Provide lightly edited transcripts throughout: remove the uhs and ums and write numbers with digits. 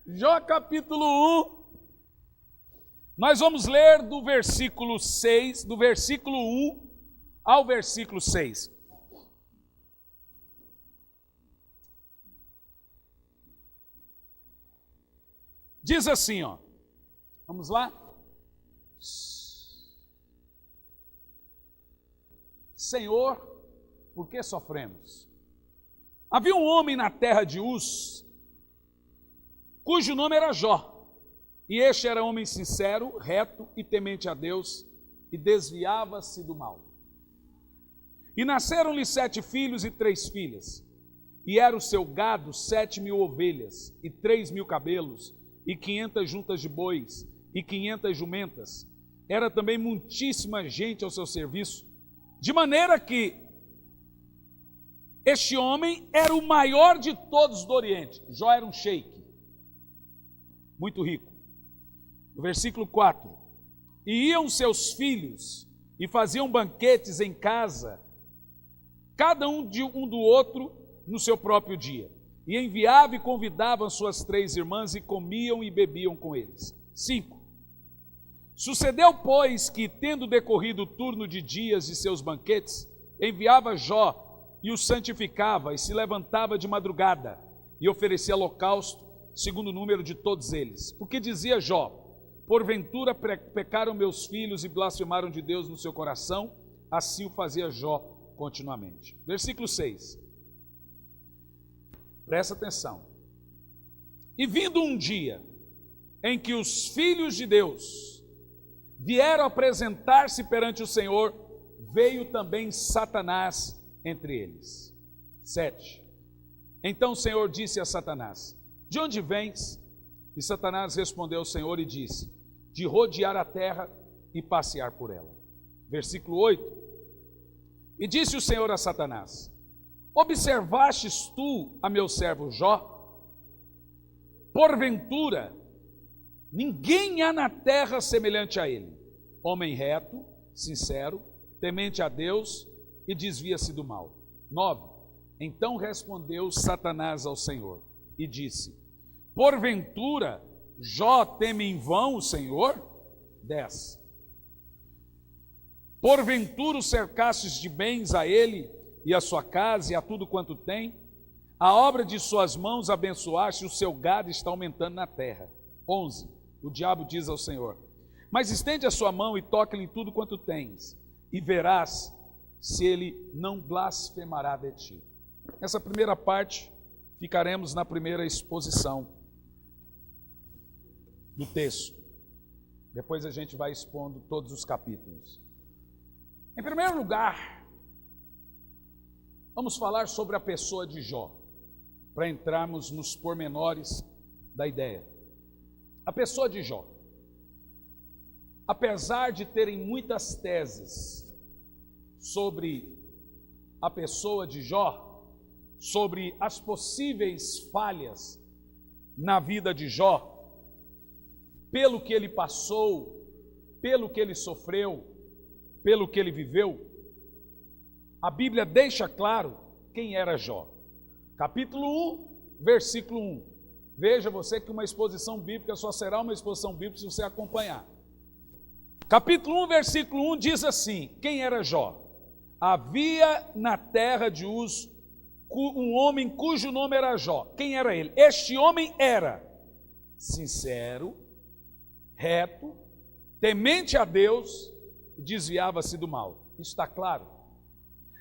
Jó capítulo 1. Nós vamos ler do versículo 6, do versículo 1 ao versículo 6. Diz assim, ó. Vamos lá? Senhor, por que sofremos? Havia um homem na terra de Uz, cujo nome era Jó. E este era homem sincero, reto e temente a Deus, e desviava-se do mal. E nasceram-lhe 7 filhos e 3 filhas. E era o seu gado 7.000 ovelhas, e 3.000 cabelos, e 500 juntas de bois, e 500 jumentas. Era também muitíssima gente ao seu serviço, de maneira que este homem era o maior de todos do Oriente. Jó era um sheik, muito rico. No versículo 4, e iam seus filhos e faziam banquetes em casa, cada um do outro no seu próprio dia. E enviava e convidavam suas 3 irmãs e comiam e bebiam com eles. 5. Sucedeu, pois, que, tendo decorrido o turno de dias de seus banquetes, enviava Jó e o santificava e se levantava de madrugada e oferecia holocausto, segundo o número de todos eles. Porque dizia Jó: porventura pecaram meus filhos e blasfemaram de Deus no seu coração? Assim o fazia Jó continuamente. Versículo 6. Presta atenção. E vindo um dia em que os filhos de Deus vieram apresentar-se perante o Senhor, veio também Satanás entre eles. 7. Então o Senhor disse a Satanás: de onde vens? E Satanás respondeu ao Senhor e disse: de rodear a terra e passear por ela. Versículo 8. E disse o Senhor a Satanás: observastes tu a meu servo Jó? Porventura, ninguém há na terra semelhante a ele, homem reto, sincero, temente a Deus e desvia-se do mal. 9. Então respondeu Satanás ao Senhor e disse: porventura, Jó teme em vão o Senhor? 10. Porventura o cercastes de bens a ele e a sua casa e a tudo quanto tem? A obra de suas mãos abençoaste, o seu gado está aumentando na terra. 11. O diabo diz ao Senhor: mas estende a sua mão e toque-lhe em tudo quanto tens, e verás se ele não blasfemará de ti. Essa primeira parte, ficaremos na primeira exposição do texto. Depois a gente vai expondo todos os capítulos. Em primeiro lugar, vamos falar sobre a pessoa de Jó, para entrarmos nos pormenores da ideia. A pessoa de Jó, apesar de terem muitas teses sobre a pessoa de Jó, sobre as possíveis falhas na vida de Jó, pelo que ele passou, pelo que ele sofreu, pelo que ele viveu, a Bíblia deixa claro quem era Jó. Capítulo 1, versículo 1. Veja você que uma exposição bíblica só será uma exposição bíblica se você acompanhar. Capítulo 1, versículo 1 diz assim: quem era Jó? Havia na terra de Uz um homem cujo nome era Jó. Quem era ele? Este homem era sincero, reto, temente a Deus e desviava-se do mal. Isso está claro?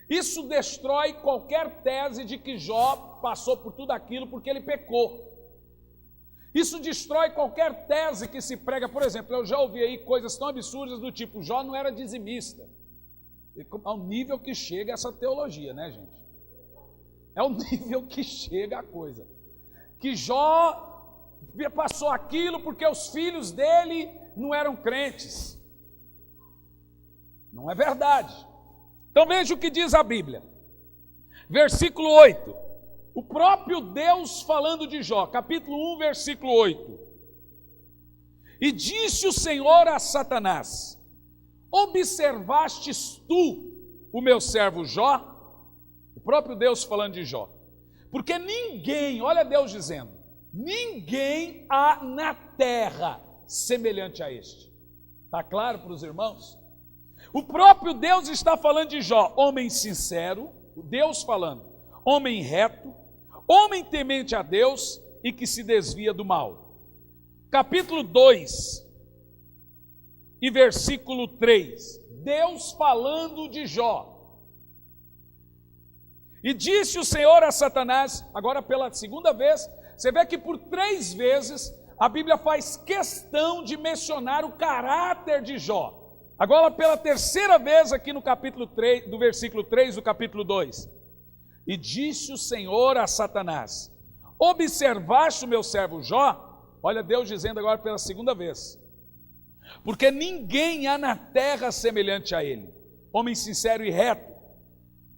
Isso destrói qualquer tese de que Jó passou por tudo aquilo porque ele pecou. Isso destrói qualquer tese que se prega. Por exemplo, eu já ouvi aí coisas tão absurdas do tipo: Jó não era dizimista. Ao nível que chega essa teologia, né, gente? É o nível que chega a coisa. Que Jó passou aquilo porque os filhos dele não eram crentes. Não é verdade. Então veja o que diz a Bíblia. Versículo 8. O próprio Deus falando de Jó, capítulo 1, versículo 8. E disse o Senhor a Satanás: observastes tu o meu servo Jó? O próprio Deus falando de Jó. Porque ninguém, olha Deus dizendo, ninguém há na terra semelhante a este. Está claro para os irmãos? O próprio Deus está falando de Jó, homem sincero, Deus falando, homem reto, homem temente a Deus e que se desvia do mal. Capítulo 2 e versículo 3, Deus falando de Jó. E disse o Senhor a Satanás, agora pela segunda vez, você vê que por 3 vezes a Bíblia faz questão de mencionar o caráter de Jó. Agora pela 3ª vez aqui no capítulo 3, do versículo 3 do capítulo 2. E disse o Senhor a Satanás, observaste o meu servo Jó? Olha Deus dizendo agora pela 2ª vez. Porque ninguém há na terra semelhante a ele, homem sincero e reto,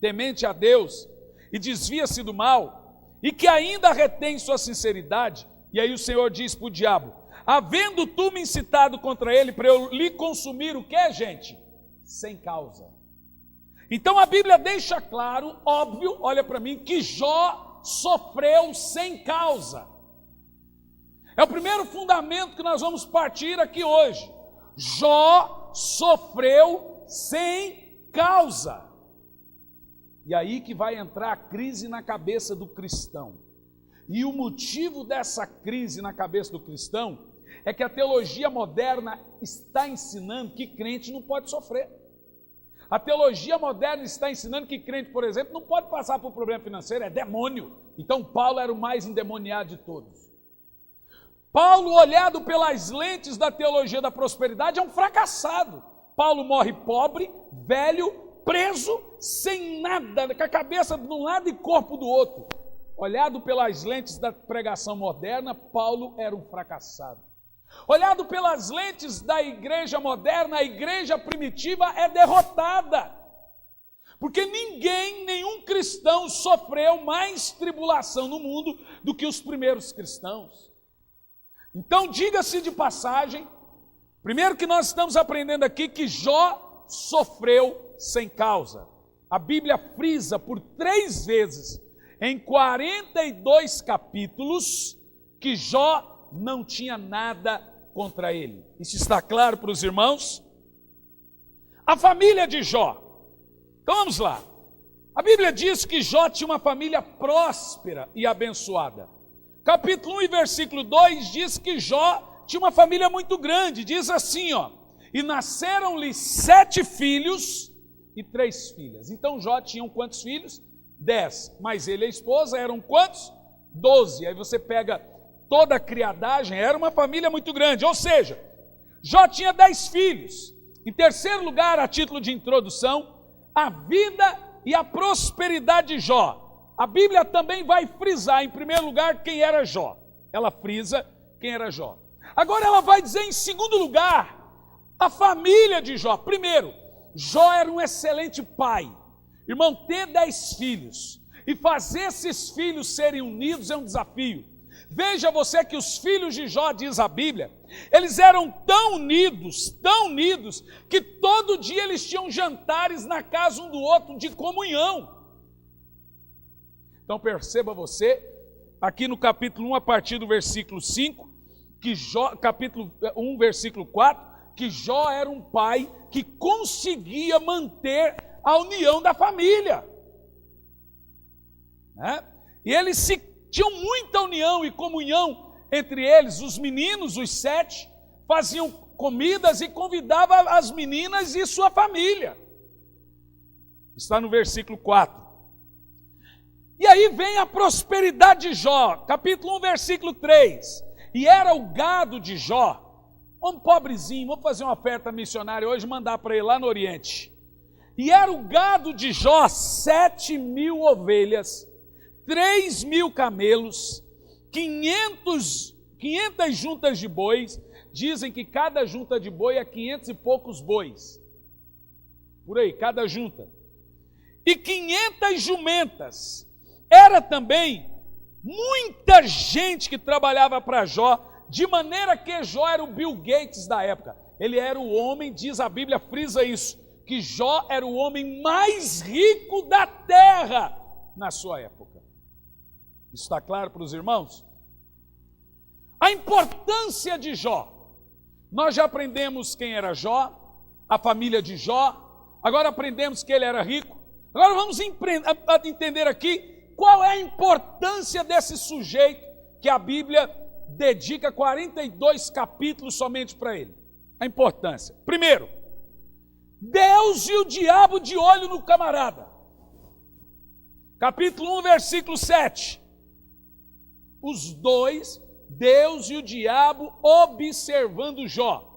temente a Deus, e desvia-se do mal, e que ainda retém sua sinceridade. E aí o Senhor diz para o diabo, havendo tu me incitado contra ele, para eu lhe consumir o que, gente? Sem causa. Então a Bíblia deixa claro, óbvio, olha para mim, que Jó sofreu sem causa. É o primeiro fundamento que nós vamos partir aqui hoje. Jó sofreu sem causa. E aí que vai entrar a crise na cabeça do cristão. E o motivo dessa crise na cabeça do cristão é que a teologia moderna está ensinando que crente não pode sofrer. A teologia moderna está ensinando que crente, por exemplo, não pode passar por problema financeiro, é demônio. Então Paulo era o mais endemoniado de todos. Paulo, olhado pelas lentes da teologia da prosperidade, é um fracassado. Paulo morre pobre, velho, preso, sem nada, com a cabeça de um lado e corpo do outro. Olhado pelas lentes da pregação moderna, Paulo era um fracassado. Olhado pelas lentes da igreja moderna, a igreja primitiva é derrotada. Porque nenhum cristão sofreu mais tribulação no mundo do que os primeiros cristãos. Então, diga-se de passagem, primeiro que nós estamos aprendendo aqui que Jó sofreu sem causa. A Bíblia frisa por 3 vezes, em 42 capítulos, que Jó não tinha nada contra ele. Isso está claro para os irmãos? A família de Jó. Então vamos lá. A Bíblia diz que Jó tinha uma família próspera e abençoada. Capítulo 1 e versículo 2 diz que Jó tinha uma família muito grande. Diz assim, ó, e nasceram-lhe 7 filhos e 3 filhas. Então Jó tinha quantos filhos? 10. Mas ele e a esposa eram quantos? 12. Aí você pega toda a criadagem, era uma família muito grande. Ou seja, Jó tinha 10 filhos. Em terceiro lugar, a título de introdução, a vida e a prosperidade de Jó. A Bíblia também vai frisar, em primeiro lugar, quem era Jó. Ela frisa quem era Jó. Agora ela vai dizer, em segundo lugar, a família de Jó. Primeiro, Jó era um excelente pai. Irmão, ter 10 filhos e fazer esses filhos serem unidos é um desafio. Veja você que os filhos de Jó, diz a Bíblia, eles eram tão unidos, que todo dia eles tinham jantares na casa um do outro de comunhão. Então perceba você, aqui no capítulo 1, a partir do versículo 5, que Jó, capítulo 1, versículo 4, que Jó era um pai que conseguia manter a união da família. E eles tinham muita união e comunhão entre eles. Os meninos, os 7, faziam comidas e convidavam as meninas e sua família. Está no versículo 4. E aí vem a prosperidade de Jó, capítulo 1, versículo 3. E era o gado de Jó, um pobrezinho, vamos fazer uma oferta missionária hoje, mandar para ele lá no Oriente. E era o gado de Jó 7.000 ovelhas, 3.000 camelos, 500 juntas de bois. Dizem que cada junta de boi é 500 e poucos bois. Por aí, cada junta. E 500 jumentas. Era também muita gente que trabalhava para Jó, de maneira que Jó era o Bill Gates da época. Ele era o homem, diz a Bíblia, frisa isso, que Jó era o homem mais rico da terra na sua época. Isso está claro para os irmãos? A importância de Jó. Nós já aprendemos quem era Jó, a família de Jó, agora aprendemos que ele era rico. Agora vamos entender aqui qual é a importância desse sujeito que a Bíblia dedica 42 capítulos somente para ele. A importância. Primeiro, Deus e o diabo de olho no camarada. Capítulo 1, versículo 7. Os dois, Deus e o diabo, observando Jó.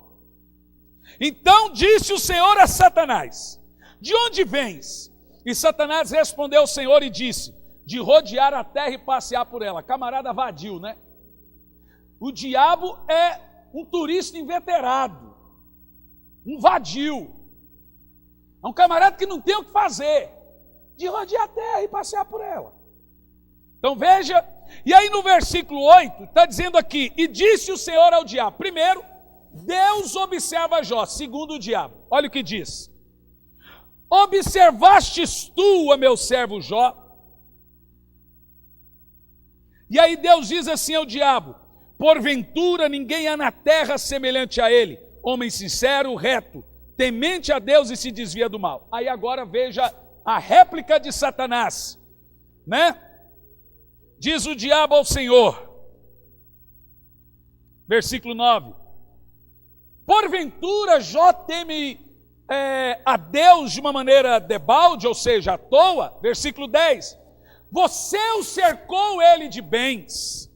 Então disse o Senhor a Satanás: de onde vens? E Satanás respondeu ao Senhor e disse: de rodear a terra e passear por ela. Camarada vadio, né? O diabo é um turista inveterado, um vadio. É um camarada que não tem o que fazer, de rodear a terra e passear por ela. Então veja, e aí no versículo 8, está dizendo aqui: e disse o Senhor ao diabo. Primeiro, Deus observa Jó. Segundo, o diabo. Olha o que diz: observastes tu a meu servo Jó? E aí Deus diz assim ao diabo: porventura ninguém há na terra semelhante a ele, homem sincero, reto, temente a Deus e se desvia do mal. Aí agora veja a réplica de Satanás, né? Diz o diabo ao Senhor, versículo 9: porventura Jó teme a Deus de uma maneira debalde, ou seja, à toa. Versículo 10: você o cercou ele de bens,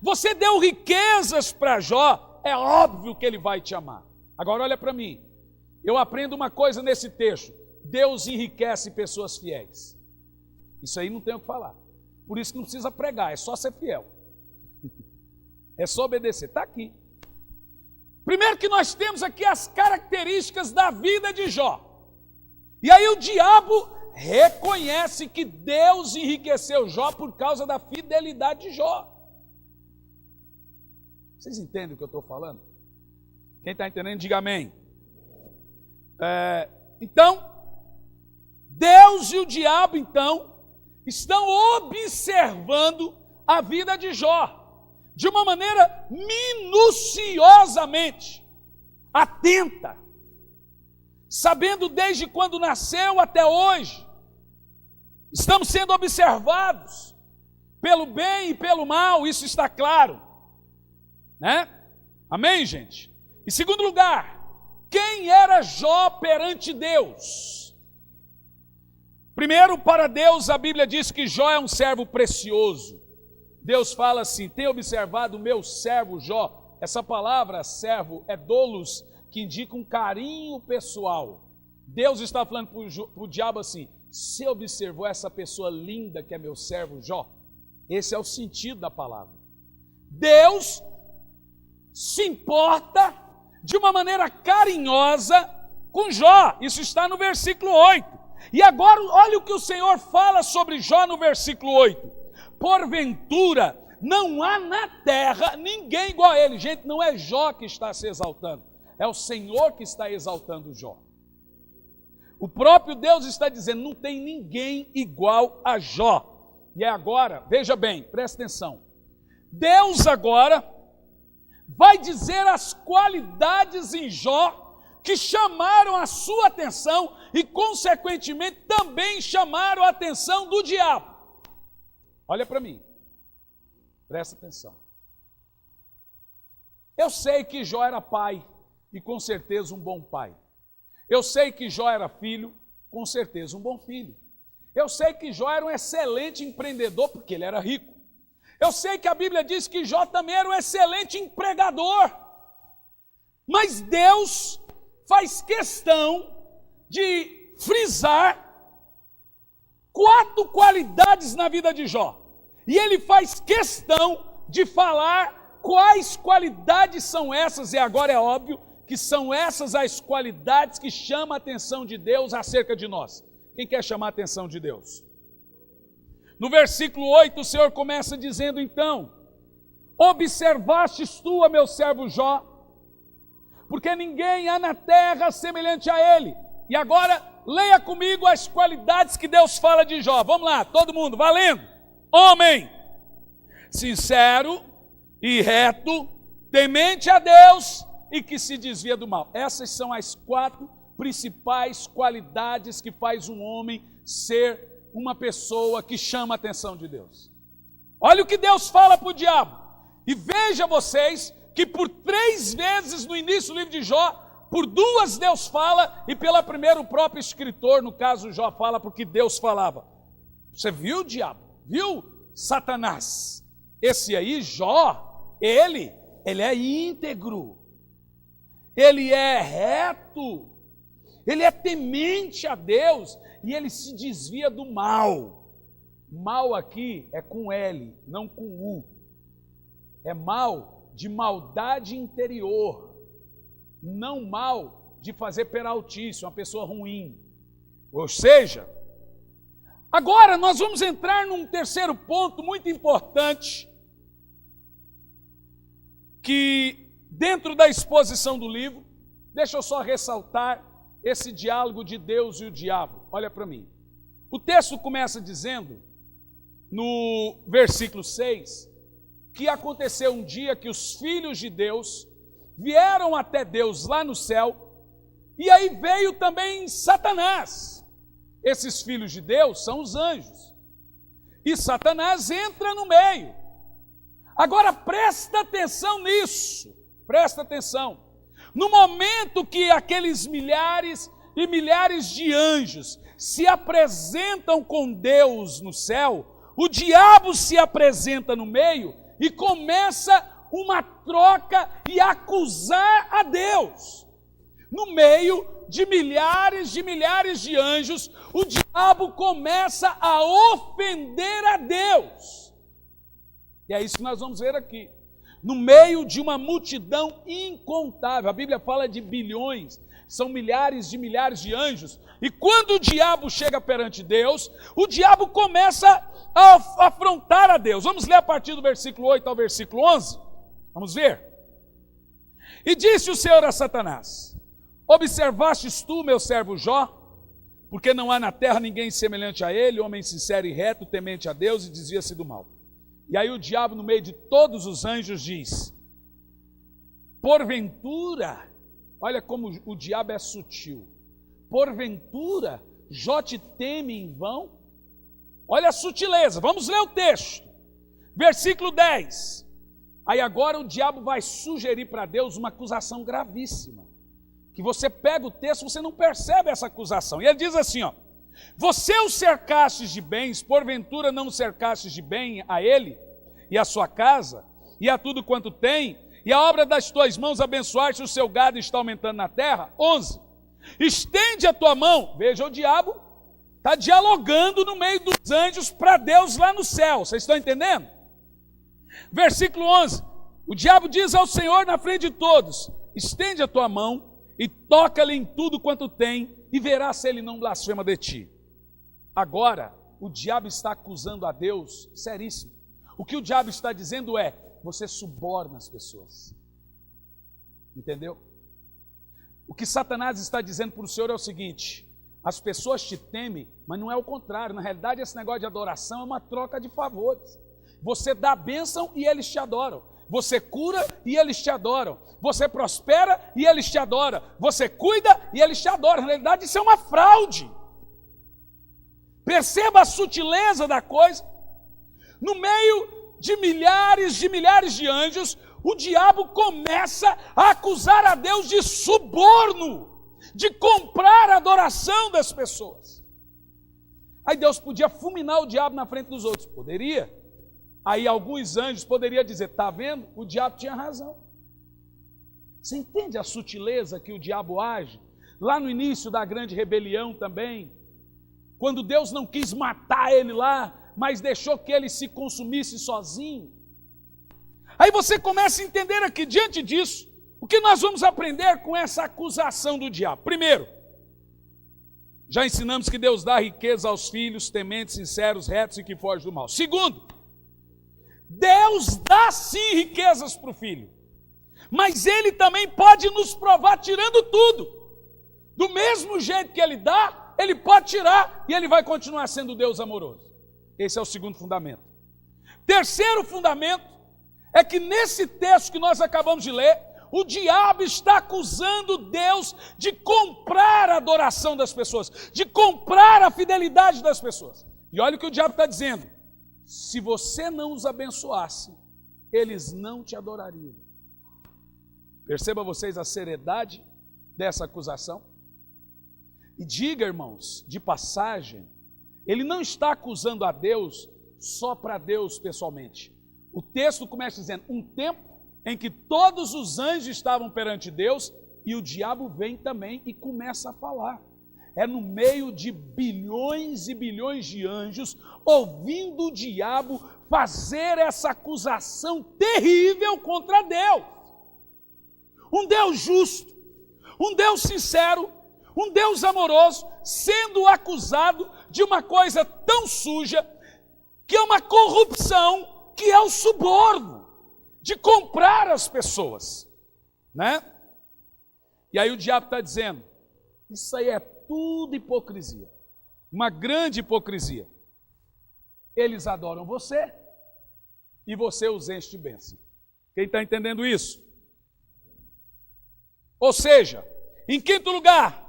você deu riquezas para Jó, é óbvio que ele vai te amar. Agora olha para mim, eu aprendo uma coisa nesse texto: Deus enriquece pessoas fiéis. Isso aí não tem o que falar. Por isso que não precisa pregar, é só ser fiel. É só obedecer, está aqui. Primeiro que nós temos aqui as características da vida de Jó. E aí o diabo reconhece que Deus enriqueceu Jó por causa da fidelidade de Jó. Vocês entendem o que eu estou falando? Quem está entendendo, diga amém. Então, Deus e o diabo, então, estão observando a vida de Jó de uma maneira minuciosamente atenta, sabendo desde quando nasceu até hoje. Estamos sendo observados pelo bem e pelo mal, isso está claro, né? Amém, gente? Em segundo lugar, quem era Jó perante Deus? Primeiro, para Deus, a Bíblia diz que Jó é um servo precioso. Deus fala assim: tem observado o meu servo Jó? Essa palavra servo é doulos, que indica um carinho pessoal. Deus está falando para o diabo assim: você observou essa pessoa linda que é meu servo Jó? Esse é o sentido da palavra. Deus se importa de uma maneira carinhosa com Jó. Isso está no versículo 8. E agora olha o que o Senhor fala sobre Jó no versículo 8: porventura não há na terra ninguém igual a ele. Gente, não é Jó que está se exaltando, é o Senhor que está exaltando Jó. O próprio Deus está dizendo: não tem ninguém igual a Jó. E agora, veja bem, presta atenção, Deus agora vai dizer as qualidades em Jó que chamaram a sua atenção e, consequentemente, também chamaram a atenção do diabo. Olha para mim, presta atenção. Eu sei que Jó era pai, e com certeza um bom pai. Eu sei que Jó era filho, com certeza um bom filho. Eu sei que Jó era um excelente empreendedor, porque ele era rico. Eu sei que a Bíblia diz que Jó também era um excelente empregador. Mas Deus faz questão de frisar 4 qualidades na vida de Jó. E ele faz questão de falar quais qualidades são essas, e agora é óbvio que são essas as qualidades que chamam a atenção de Deus acerca de nós. Quem quer chamar a atenção de Deus? No versículo 8, o Senhor começa dizendo então: observastes tu a meu servo Jó? Porque ninguém há na terra semelhante a ele. E agora, leia comigo as qualidades que Deus fala de Jó. Vamos lá, todo mundo, valendo. Homem sincero e reto, temente a Deus e que se desvia do mal. Essas são as 4 principais qualidades que faz um homem ser uma pessoa que chama a atenção de Deus. Olha o que Deus fala para o diabo. E veja vocês que por 3 vezes no início do livro de Jó, por 2 Deus fala, e pela primeira o próprio escritor, no caso Jó, fala porque Deus falava. Você viu o diabo? Viu Satanás? Esse aí, Jó, ele é íntegro, ele é reto, ele é temente a Deus e ele se desvia do mal. Mal aqui é com L, não com U. É mal de maldade interior, não mal de fazer peraltice, uma pessoa ruim. Ou seja, agora nós vamos entrar num terceiro ponto muito importante, que dentro da exposição do livro, deixa eu só ressaltar esse diálogo de Deus e o diabo. Olha para mim. O texto começa dizendo, no versículo 6, que aconteceu um dia que os filhos de Deus vieram até Deus lá no céu, e aí veio também Satanás. Esses filhos de Deus são os anjos. E Satanás entra no meio. Agora presta atenção nisso. Presta atenção. No momento que aqueles milhares e milhares de anjos se apresentam com Deus no céu, o diabo se apresenta no meio e começa uma troca e acusar a Deus. No meio de milhares de anjos, o diabo começa a ofender a Deus. E é isso que nós vamos ver aqui. No meio de uma multidão incontável, a Bíblia fala de bilhões, são milhares de anjos, e quando o diabo chega perante Deus, o diabo começa a afrontar a Deus. Vamos ler a partir do versículo 8 ao versículo 11? Vamos ver? E disse o Senhor a Satanás: observastes tu, meu servo Jó? Porque não há na terra ninguém semelhante a ele, homem sincero e reto, temente a Deus e desvia-se do mal. E aí o diabo, no meio de todos os anjos, diz: porventura, olha como o diabo é sutil, porventura Jó te teme em vão? Olha a sutileza, vamos ler o texto, versículo 10. Aí agora o diabo vai sugerir para Deus uma acusação gravíssima, que você pega o texto, você não percebe essa acusação, e ele diz assim, ó: você o cercastes de bens, porventura não o cercastes de bem a ele, e a sua casa, e a tudo quanto tem, e a obra das tuas mãos abençoaste, o seu gado está aumentando na terra? 11. Estende a tua mão, veja, o diabo está dialogando no meio dos anjos para Deus lá no céu, vocês estão entendendo? Versículo 11, o diabo diz ao Senhor na frente de todos: estende a tua mão e toca-lhe em tudo quanto tem, e verás se ele não blasfema de ti. Agora, o diabo está acusando a Deus, seríssimo. O que o diabo está dizendo é: você suborna as pessoas. Entendeu? O que Satanás está dizendo para o Senhor é o seguinte: as pessoas te temem, mas não é o contrário. Na realidade, esse negócio de adoração é uma troca de favores. Você dá bênção e eles te adoram. Você cura e eles te adoram. Você prospera e eles te adoram. Você cuida e eles te adoram. Na realidade, isso é uma fraude. Perceba a sutileza da coisa. No meio de milhares de anjos, o diabo começa a acusar a Deus de suborno, de comprar a adoração das pessoas. Aí Deus podia fulminar o diabo na frente dos outros? Poderia. Aí alguns anjos poderiam dizer: está vendo? O diabo tinha razão. Você entende a sutileza que o diabo age? Lá no início da grande rebelião também, quando Deus não quis matar ele lá, mas deixou que ele se consumisse sozinho. Aí você começa a entender aqui, diante disso, o que nós vamos aprender com essa acusação do diabo. Primeiro, já ensinamos que Deus dá riqueza aos filhos, tementes, sinceros, retos e que fogem do mal. Segundo, Deus dá sim riquezas para o filho, mas Ele também pode nos provar tirando tudo. Do mesmo jeito que Ele dá, Ele pode tirar e Ele vai continuar sendo Deus amoroso. Esse é o segundo fundamento. Terceiro fundamento é que nesse texto que nós acabamos de ler, o diabo está acusando Deus de comprar a adoração das pessoas, de comprar a fidelidade das pessoas. E olha o que o diabo está dizendo: se você não os abençoasse, eles não te adorariam. Perceba vocês a seriedade dessa acusação. E diga, irmãos, de passagem, ele não está acusando a Deus só para Deus pessoalmente. O texto começa dizendo, um tempo em que todos os anjos estavam perante Deus, e o diabo vem também e começa a falar. É no meio de bilhões e bilhões de anjos, ouvindo o diabo fazer essa acusação terrível contra Deus. Um Deus justo, um Deus sincero, um Deus amoroso, sendo acusado de uma coisa tão suja, que é uma corrupção, que é o suborno, de comprar as pessoas, né? E aí o diabo está dizendo, isso aí é tudo hipocrisia, uma grande hipocrisia. Eles adoram você, e você os enche de bênção. Quem está entendendo isso? Ou seja, em quinto lugar,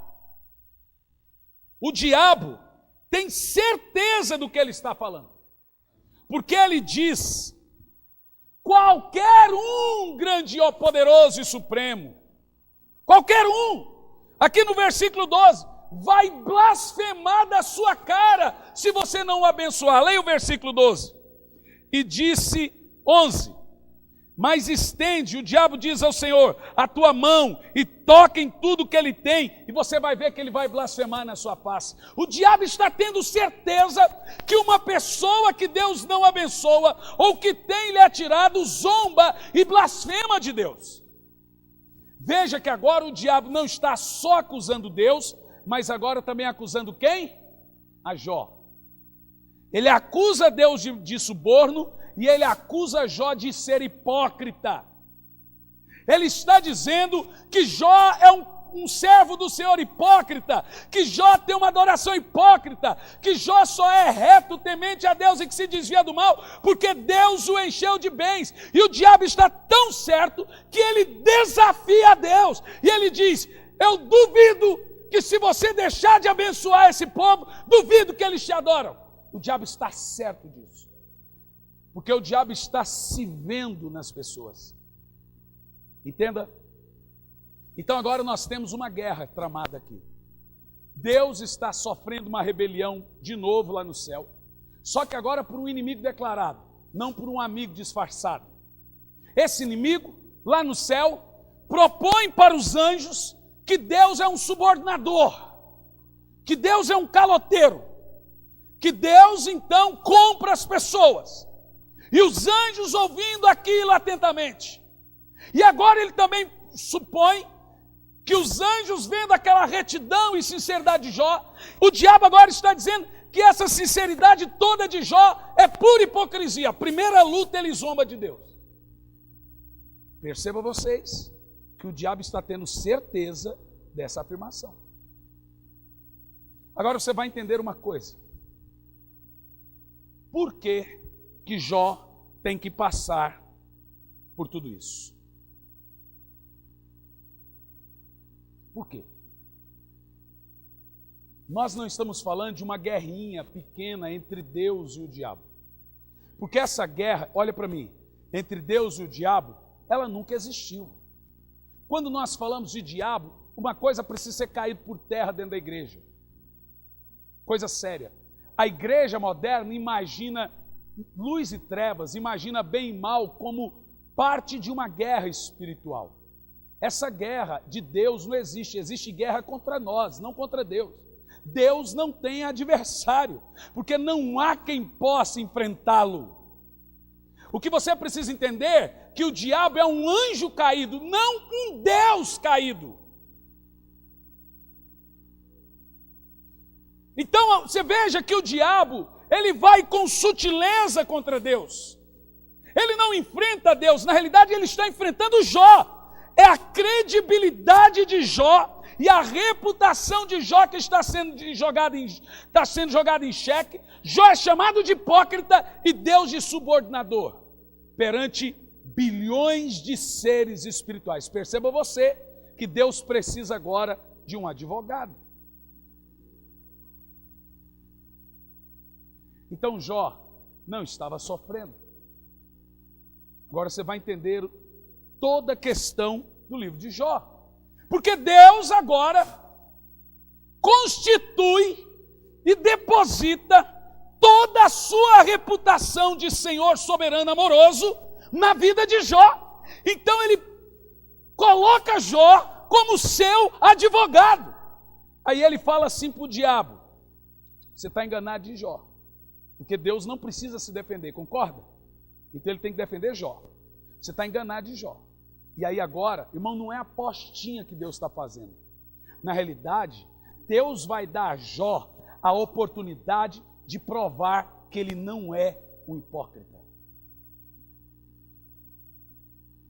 o diabo tem certeza do que ele está falando, porque ele diz, qualquer um grande, poderoso e supremo, qualquer um, aqui no versículo 12, vai blasfemar da sua cara, se você não o abençoar. Leia o versículo 12, e disse 11, mas estende, o diabo diz ao Senhor, a tua mão e toca em tudo que ele tem, e você vai ver que ele vai blasfemar na sua face. O diabo está tendo certeza que uma pessoa que Deus não abençoa, ou que tem lhe atirado, zomba e blasfema de Deus. Veja que agora o diabo não está só acusando Deus, mas agora também acusando quem? A Jó. Ele acusa Deus de suborno, e ele acusa Jó de ser hipócrita. Ele está dizendo que Jó é um servo do Senhor hipócrita, que Jó tem uma adoração hipócrita, que Jó só é reto, temente a Deus e que se desvia do mal, porque Deus o encheu de bens. E o diabo está tão certo que ele desafia a Deus. E ele diz, eu duvido que se você deixar de abençoar esse povo, duvido que eles te adoram. O diabo está certo disso. Porque o diabo está se vendo nas pessoas. Entenda? Então agora nós temos uma guerra tramada aqui. Deus está sofrendo uma rebelião de novo lá no céu. Só que agora por um inimigo declarado, não por um amigo disfarçado. Esse inimigo, lá no céu, propõe para os anjos que Deus é um subordinador, que Deus é um caloteiro, que Deus então compra as pessoas. E os anjos ouvindo aquilo atentamente. E agora ele também supõe que os anjos vendo aquela retidão e sinceridade de Jó, o diabo agora está dizendo que essa sinceridade toda de Jó é pura hipocrisia. A primeira luta ele zomba de Deus. Perceba vocês que o diabo está tendo certeza dessa afirmação. Agora você vai entender uma coisa. Por que que Jó tem que passar por tudo isso? Por quê? Nós não estamos falando de uma guerrinha pequena entre Deus e o diabo. Porque essa guerra, olha para mim, entre Deus e o diabo, ela nunca existiu. Quando nós falamos de diabo, uma coisa precisa ser caída por terra dentro da igreja. Coisa séria. A igreja moderna imagina luz e trevas, imagina bem e mal como parte de uma guerra espiritual. Essa guerra de Deus não existe, existe guerra contra nós, não contra Deus. Deus não tem adversário, porque não há quem possa enfrentá-lo. O que você precisa entender é que o diabo é um anjo caído, não um Deus caído. Então você veja que o diabo, ele vai com sutileza contra Deus. Ele não enfrenta Deus, na realidade ele está enfrentando Jó. É a credibilidade de Jó e a reputação de Jó que está sendo jogada em xeque. Jó é chamado de hipócrita e Deus de subordinador perante bilhões de seres espirituais. Perceba você que Deus precisa agora de um advogado. Então Jó não estava sofrendo. Agora você vai entender toda a questão do livro de Jó. Porque Deus agora constitui e deposita toda a sua reputação de Senhor soberano amoroso na vida de Jó. Então ele coloca Jó como seu advogado. Aí ele fala assim para o diabo: você está enganado de Jó, porque Deus não precisa se defender, concorda? Então ele tem que defender Jó. Você está enganado de Jó. E aí agora, irmão, não é a apostinha que Deus está fazendo. Na realidade, Deus vai dar a Jó a oportunidade de provar que ele não é um hipócrita.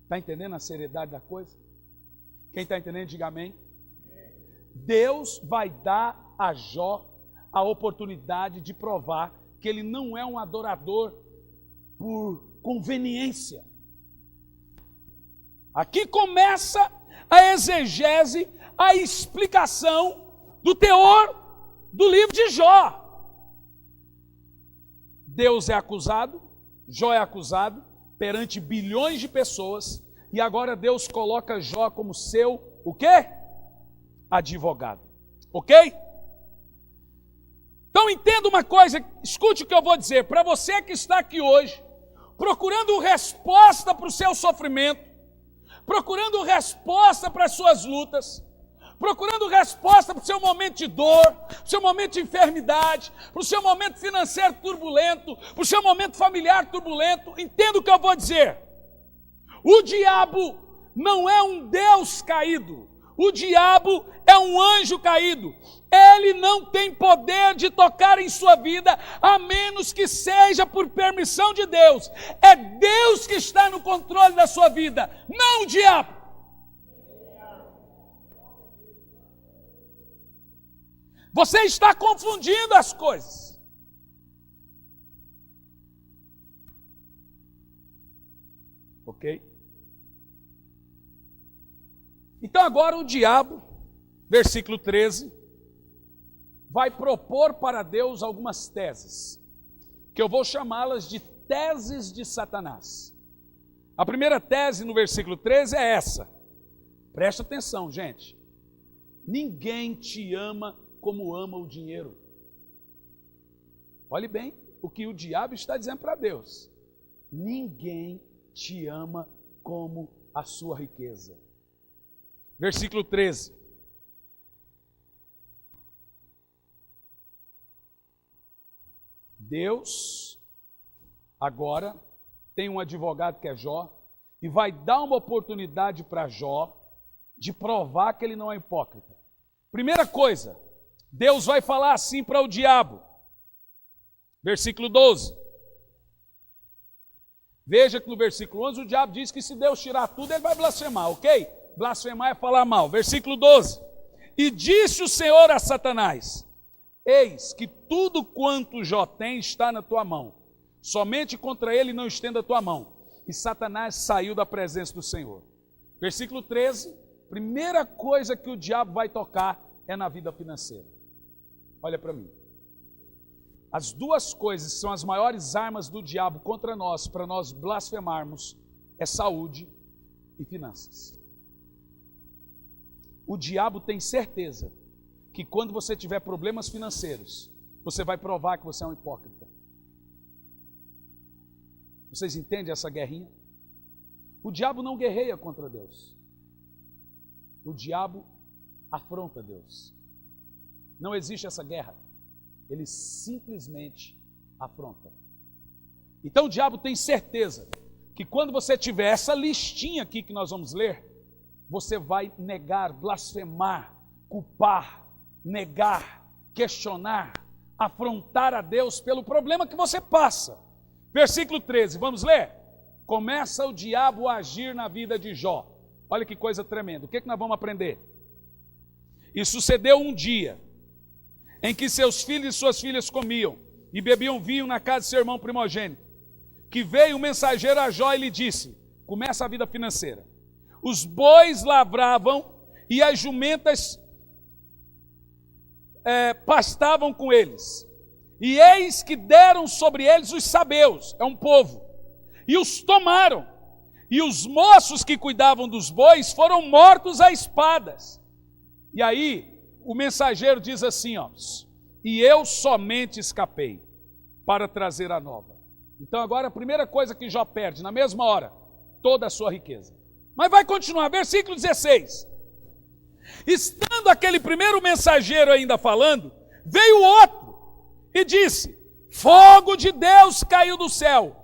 Está entendendo a seriedade da coisa? Quem está entendendo, diga amém. Deus vai dar a Jó a oportunidade de provar que ele não é um adorador por conveniência. Aqui começa a exegese, a explicação do teor do livro de Jó. Deus é acusado, Jó é acusado perante bilhões de pessoas, e agora Deus coloca Jó como seu, o quê? Advogado. Ok? Então entenda uma coisa, escute o que eu vou dizer. Para você que está aqui hoje, procurando resposta para o seu sofrimento, procurando resposta para as suas lutas, procurando resposta para o seu momento de dor, para o seu momento de enfermidade, para o seu momento financeiro turbulento, para o seu momento familiar turbulento, entenda o que eu vou dizer. O diabo não é um Deus caído, o diabo é um anjo caído. Ele não tem poder de tocar em sua vida, a menos que seja por permissão de Deus. É Deus que está no controle da sua vida, não o diabo. Você está confundindo as coisas. Ok? Então agora o diabo, versículo 13, vai propor para Deus algumas teses, que eu vou chamá-las de teses de Satanás. A primeira tese no versículo 13 é essa. Presta atenção, gente. Ninguém te ama como ama o dinheiro. Olhe bem o que o diabo está dizendo para Deus. Ninguém te ama como a sua riqueza. Versículo 13. Deus agora tem um advogado que é Jó e vai dar uma oportunidade para Jó de provar que ele não é hipócrita. Primeira coisa, Deus vai falar assim para o diabo. Versículo 12. Veja que no versículo 11 o diabo diz que se Deus tirar tudo ele vai blasfemar, ok? Blasfemar é falar mal. Versículo 12. E disse o Senhor a Satanás: eis que tudo quanto Jó tem está na tua mão. Somente contra ele não estenda a tua mão. E Satanás saiu da presença do Senhor. Versículo 13. Primeira coisa que o diabo vai tocar é na vida financeira. Olha para mim. As duas coisas que são as maiores armas do diabo contra nós, para nós blasfemarmos, é saúde e finanças. O diabo tem certeza que quando você tiver problemas financeiros, você vai provar que você é um hipócrita. Vocês entendem essa guerrinha? O diabo não guerreia contra Deus. O diabo afronta Deus. Não existe essa guerra. Ele simplesmente afronta. Então o diabo tem certeza que quando você tiver essa listinha aqui que nós vamos ler, você vai negar, blasfemar, culpar, negar, questionar, afrontar a Deus pelo problema que você passa. Versículo 13, vamos ler? Começa o diabo a agir na vida de Jó. Olha que coisa tremenda. O que nós vamos aprender? E sucedeu um dia em que seus filhos e suas filhas comiam e bebiam vinho na casa de seu irmão primogênito, que veio o mensageiro a Jó e lhe disse: Começa a vida financeira. Os bois lavravam e as jumentas pastavam com eles. E eis que deram sobre eles os sabeus, é um povo, e os tomaram. E os moços que cuidavam dos bois foram mortos a espadas. E aí o mensageiro diz assim, ó, e eu somente escapei para trazer a nova. Então agora a primeira coisa que Jó perde, na mesma hora, toda a sua riqueza. Mas vai continuar, versículo 16. Estando aquele primeiro mensageiro ainda falando, veio outro e disse, fogo de Deus caiu do céu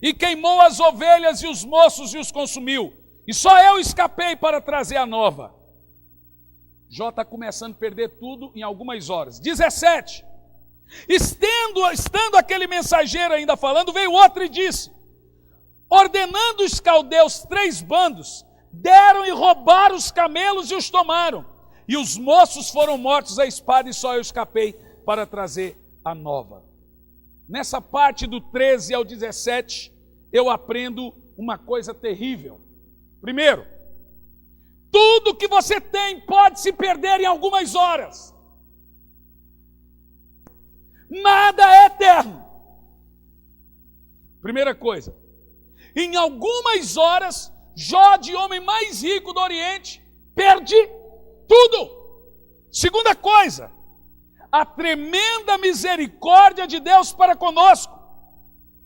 e queimou as ovelhas e os moços e os consumiu. E só eu escapei para trazer a nova. Jó está começando a perder tudo em algumas horas. 17. Estando aquele mensageiro ainda falando, veio outro e disse, ordenando os caldeus 3 bandos, deram e roubaram os camelos e os tomaram. E os moços foram mortos à espada e só eu escapei para trazer a nova. Nessa parte do 13 ao 17, eu aprendo uma coisa terrível. Primeiro, tudo que você tem pode se perder em algumas horas. Nada é eterno. Primeira coisa, em algumas horas, Jó, de homem mais rico do Oriente, perde tudo. Segunda coisa, a tremenda misericórdia de Deus para conosco.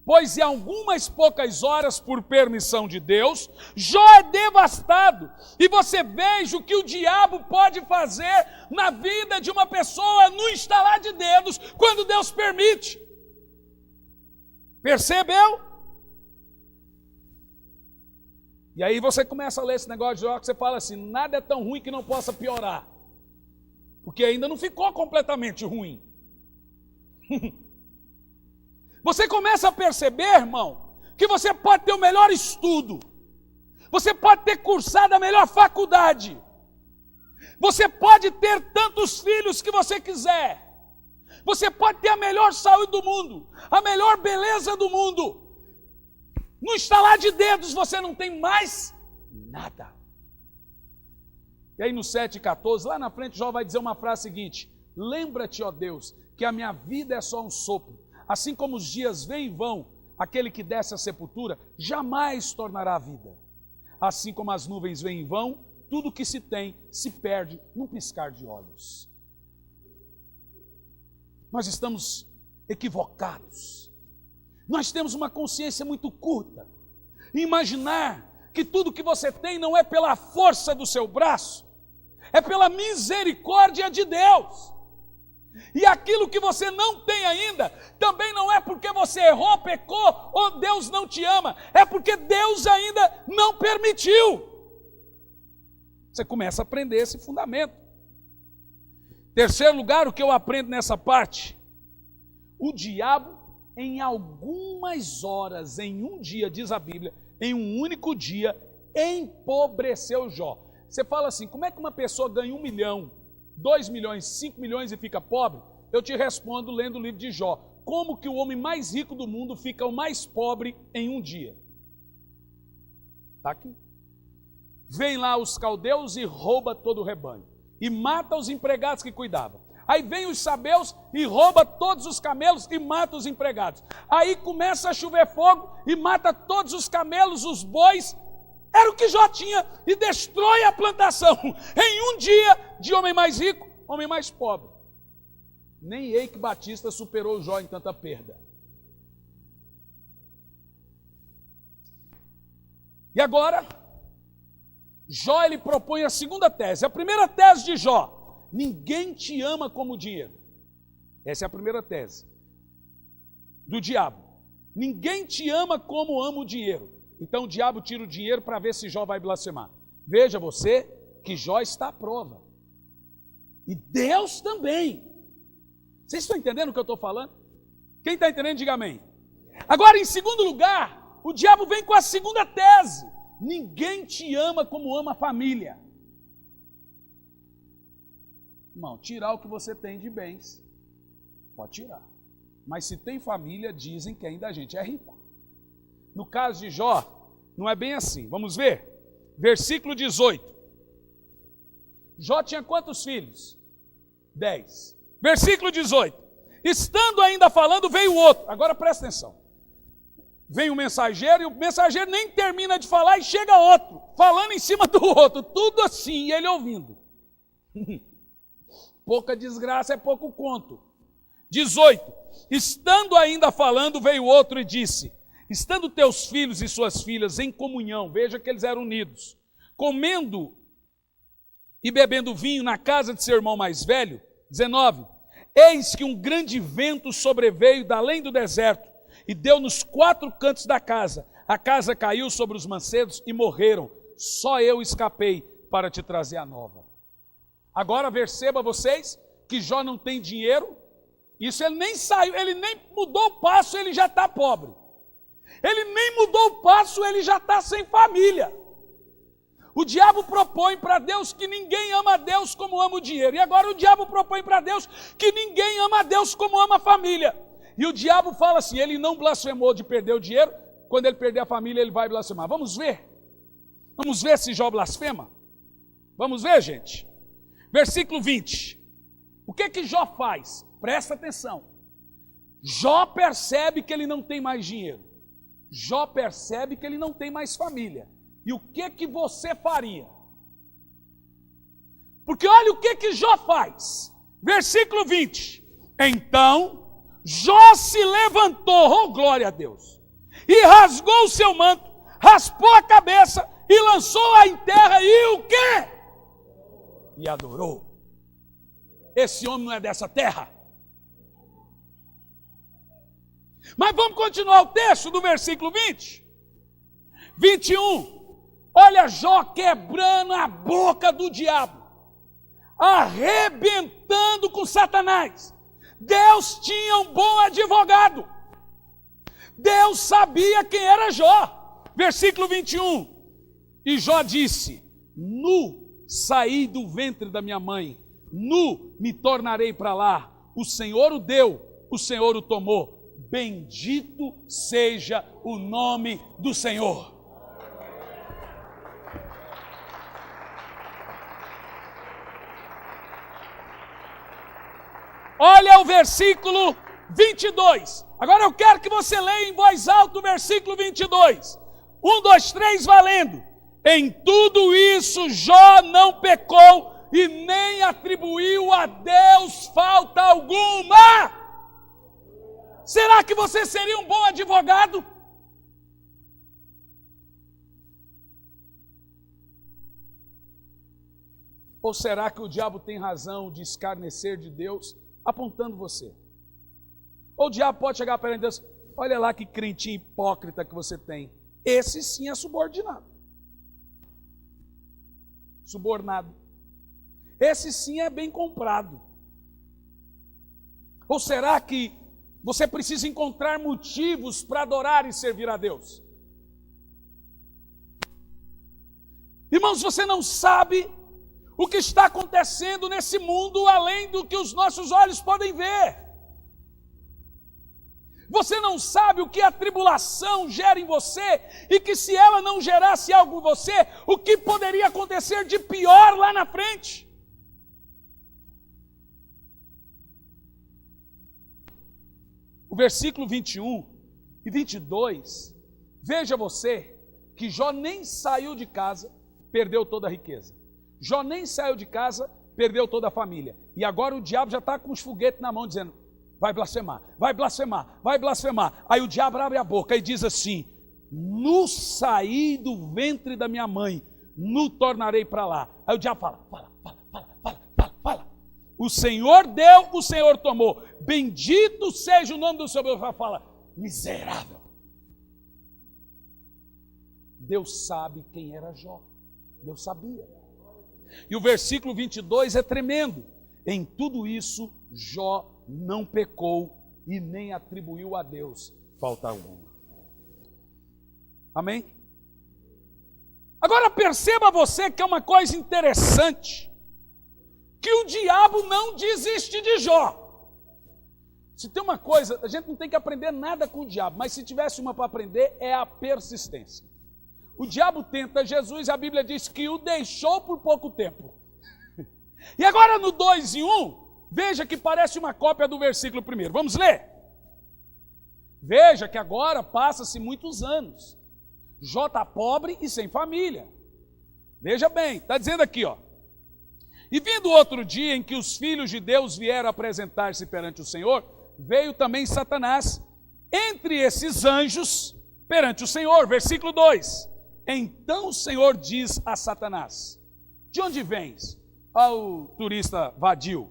Pois em algumas poucas horas, por permissão de Deus, Jó é devastado. E você veja o que o diabo pode fazer na vida de uma pessoa no estalar de dedos, quando Deus permite. Percebeu? E aí você começa a ler esse negócio de Jó, que você fala assim, nada é tão ruim que não possa piorar. Porque ainda não ficou completamente ruim. Você começa a perceber, irmão, que você pode ter o melhor estudo. Você pode ter cursado a melhor faculdade. Você pode ter tantos filhos que você quiser. Você pode ter a melhor saúde do mundo, a melhor beleza do mundo. No estalar de dedos você não tem mais nada. E aí no 7,14, lá na frente, Jó vai dizer uma frase seguinte: lembra-te, ó Deus, que a minha vida é só um sopro. Assim como os dias vêm e vão, aquele que desce à sepultura jamais tornará a vida. Assim como as nuvens vêm e vão, tudo que se tem se perde num piscar de olhos. Nós estamos equivocados. Nós temos uma consciência muito curta. Imaginar que tudo que você tem não é pela força do seu braço, é pela misericórdia de Deus. E aquilo que você não tem ainda, também não é porque você errou, pecou, ou Deus não te ama, é porque Deus ainda não permitiu. Você começa a aprender esse fundamento. Terceiro lugar, o que eu aprendo nessa parte, o diabo em algumas horas, em um dia, diz a Bíblia, em um único dia, empobreceu Jó. Você fala assim, como é que uma pessoa ganha 1 milhão, 2 milhões, 5 milhões e fica pobre? Eu te respondo lendo o livro de Jó. Como que o homem mais rico do mundo fica o mais pobre em um dia? Está aqui. Vem lá os caldeus e rouba todo o rebanho. E mata os empregados que cuidavam. Aí vem os sabeus e rouba todos os camelos e mata os empregados. Aí começa a chover fogo e mata todos os camelos, os bois. Era o que Jó tinha e destrói a plantação. Em um dia, de homem mais rico, homem mais pobre. Nem Eike Batista superou Jó em tanta perda. E agora, Jó ele propõe a segunda tese. A primeira tese de Jó: ninguém te ama como o dinheiro. Essa é a primeira tese do diabo. Ninguém te ama como ama o dinheiro. Então o diabo tira o dinheiro para ver se Jó vai blasfemar. Veja você que Jó está à prova. E Deus também. Vocês estão entendendo o que eu estou falando? Quem está entendendo, diga amém. Agora, em segundo lugar, o diabo vem com a segunda tese: ninguém te ama como ama a família. Irmão, tirar o que você tem de bens, pode tirar. Mas se tem família, dizem que ainda a gente é rico. No caso de Jó, Não é bem assim. Vamos ver? Versículo 18. Jó tinha quantos filhos? 10. Versículo 18. Estando ainda falando, veio o outro. Agora presta atenção. Vem o mensageiro e o mensageiro nem termina de falar e chega outro, falando em cima do outro. Tudo assim, e ele ouvindo. Pouca desgraça é pouco conto. 18. Estando ainda falando, veio outro e disse: estando teus filhos e suas filhas em comunhão, veja que eles eram unidos, comendo e bebendo vinho na casa de seu irmão mais velho. 19. Eis que um grande vento sobreveio da além do deserto e deu nos 4 cantos da casa. A casa caiu sobre os mancebos e morreram. Só eu escapei para te trazer a nova. Agora perceba vocês que Jó não tem dinheiro. Isso ele nem saiu, ele nem mudou o passo, ele já está pobre. Ele nem mudou o passo, ele já está sem família. O diabo propõe para Deus que ninguém ama a Deus como ama o dinheiro. E agora o diabo propõe para Deus que ninguém ama a Deus como ama a família. E o diabo fala assim, ele não blasfemou de perder o dinheiro, quando ele perder a família ele vai blasfemar. Vamos ver? Vamos ver se Jó blasfema? Vamos ver, gente? Versículo 20. O que Jó faz? Presta atenção. Jó percebe que ele não tem mais dinheiro. Jó percebe que ele não tem mais família. E o que você faria? Porque olha o que Jó faz. Versículo 20. Então Jó se levantou, oh glória a Deus, e rasgou o seu manto, raspou a cabeça e lançou-a em terra e o quê? E adorou. Esse homem não é dessa terra. Mas vamos continuar o texto do versículo 20. 21. Olha Jó quebrando a boca do diabo, arrebentando com Satanás. Deus tinha um bom advogado. Deus sabia quem era Jó. Versículo 21. E Jó disse: nu saí do ventre da minha mãe, nu me tornarei para lá. O Senhor o deu, o Senhor o tomou. Bendito seja o nome do Senhor. Olha o versículo 22. Agora eu quero que você leia em voz alta o versículo 22. 1, 2, 3, valendo. Em tudo isso Jó não pecou e nem atribuiu a Deus falta alguma. Será que você seria um bom advogado? Ou será que o diabo tem razão de escarnecer de Deus, apontando você? Ou o diabo pode chegar perante Deus: olha lá que crentinho hipócrita que você tem. Esse sim é subordinado. Subornado. Esse sim é bem comprado. Ou será que você precisa encontrar motivos para adorar e servir a Deus? Irmãos, você não sabe o que está acontecendo nesse mundo além do que os nossos olhos podem ver. Você não sabe o que a tribulação gera em você e que se ela não gerasse algo em você, o que poderia acontecer de pior lá na frente. O versículo 21 e 22, veja você que Jó nem saiu de casa, perdeu toda a riqueza. Jó nem saiu de casa, perdeu toda a família. E agora o diabo já está com os foguetes na mão dizendo: vai blasfemar, vai blasfemar, vai blasfemar. Aí o diabo abre a boca e diz assim: nu saí do ventre da minha mãe, nu tornarei para lá. Aí o diabo fala: fala. O Senhor deu, o Senhor tomou. Bendito seja o nome do Senhor. Fala: miserável. Deus sabe quem era Jó. Deus sabia. E o versículo 22 é tremendo. Em tudo isso, Jó não pecou e nem atribuiu a Deus falta alguma. Amém? Agora perceba você que é uma coisa interessante, que o diabo não desiste de Jó. Se tem uma coisa, a gente não tem que aprender nada com o diabo, mas se tivesse uma para aprender, é a persistência. O diabo tenta Jesus, a Bíblia diz que o deixou por pouco tempo. E agora no 2 e 1, veja que parece uma cópia do versículo 1. Vamos ler? Veja que agora passa-se muitos anos. Jó está pobre e sem família. Veja bem, está dizendo aqui, ó. E vindo outro dia em que os filhos de Deus vieram apresentar-se perante o Senhor, veio também Satanás entre esses anjos perante o Senhor. Versículo 2. Então o Senhor diz a Satanás: de onde vens? Ao turista vadio.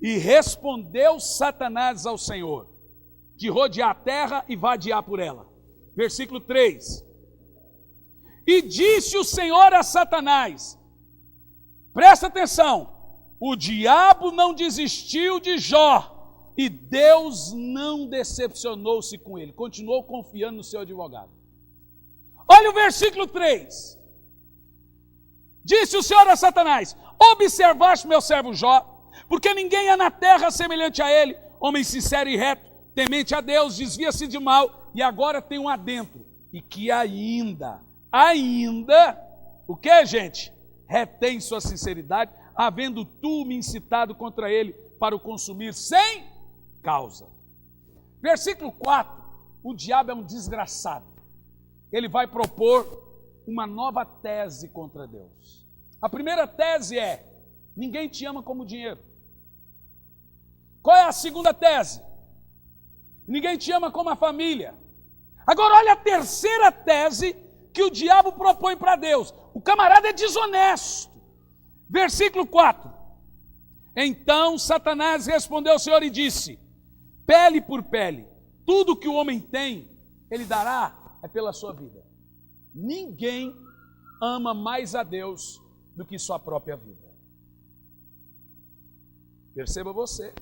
E respondeu Satanás ao Senhor: de rodear a terra e vadiar por ela. Versículo 3. E disse o Senhor a Satanás, presta atenção, o diabo não desistiu de Jó, e Deus não decepcionou-se com ele, continuou confiando no seu advogado. Olha o versículo 3. Disse o Senhor a Satanás: observaste meu servo Jó, porque ninguém há na terra semelhante a ele, homem sincero e reto, temente a Deus, desvia-se de mal, e agora tem um adentro, e que ainda, o que, gente? Retém sua sinceridade, havendo tu me incitado contra ele para o consumir sem causa. Versículo 4, o diabo é um desgraçado. Ele vai propor uma nova tese contra Deus. A primeira tese é: ninguém te ama como dinheiro. Qual é a segunda tese? Ninguém te ama como a família. Agora olha a terceira tese que o diabo propõe para Deus. O camarada é desonesto. Versículo 4. Então Satanás respondeu ao Senhor e disse: pele por pele, tudo que o homem tem, ele dará é pela sua vida. Ninguém ama mais a Deus do que sua própria vida. Perceba você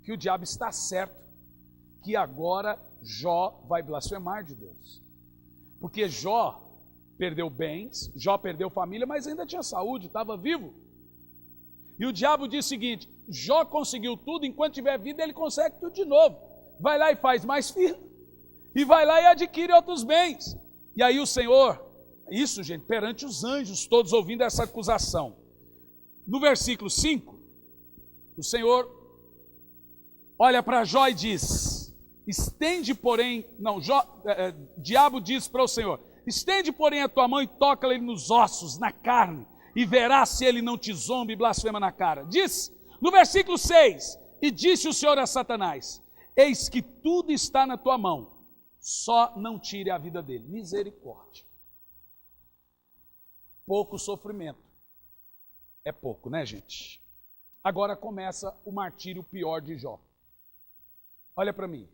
que o diabo está certo que agora Jó vai blasfemar de Deus. Porque Jó perdeu bens, Jó perdeu família, mas ainda tinha saúde, estava vivo. E o diabo diz o seguinte: Jó conseguiu tudo, enquanto tiver vida ele consegue tudo de novo. Vai lá e faz mais filho, e vai lá e adquire outros bens. E aí o Senhor, isso gente, perante os anjos todos ouvindo essa acusação. No versículo 5, o Senhor olha para Jó e diz, diabo diz para o Senhor: estende, porém, a tua mão e toca-lhe nos ossos, na carne, e verás se ele não te zomba e blasfema na cara. Diz, no versículo 6, e disse o Senhor a Satanás: eis que tudo está na tua mão, só não tire a vida dele. Misericórdia. Pouco sofrimento. É pouco, né, gente? Agora começa o martírio pior de Jó. Olha para mim.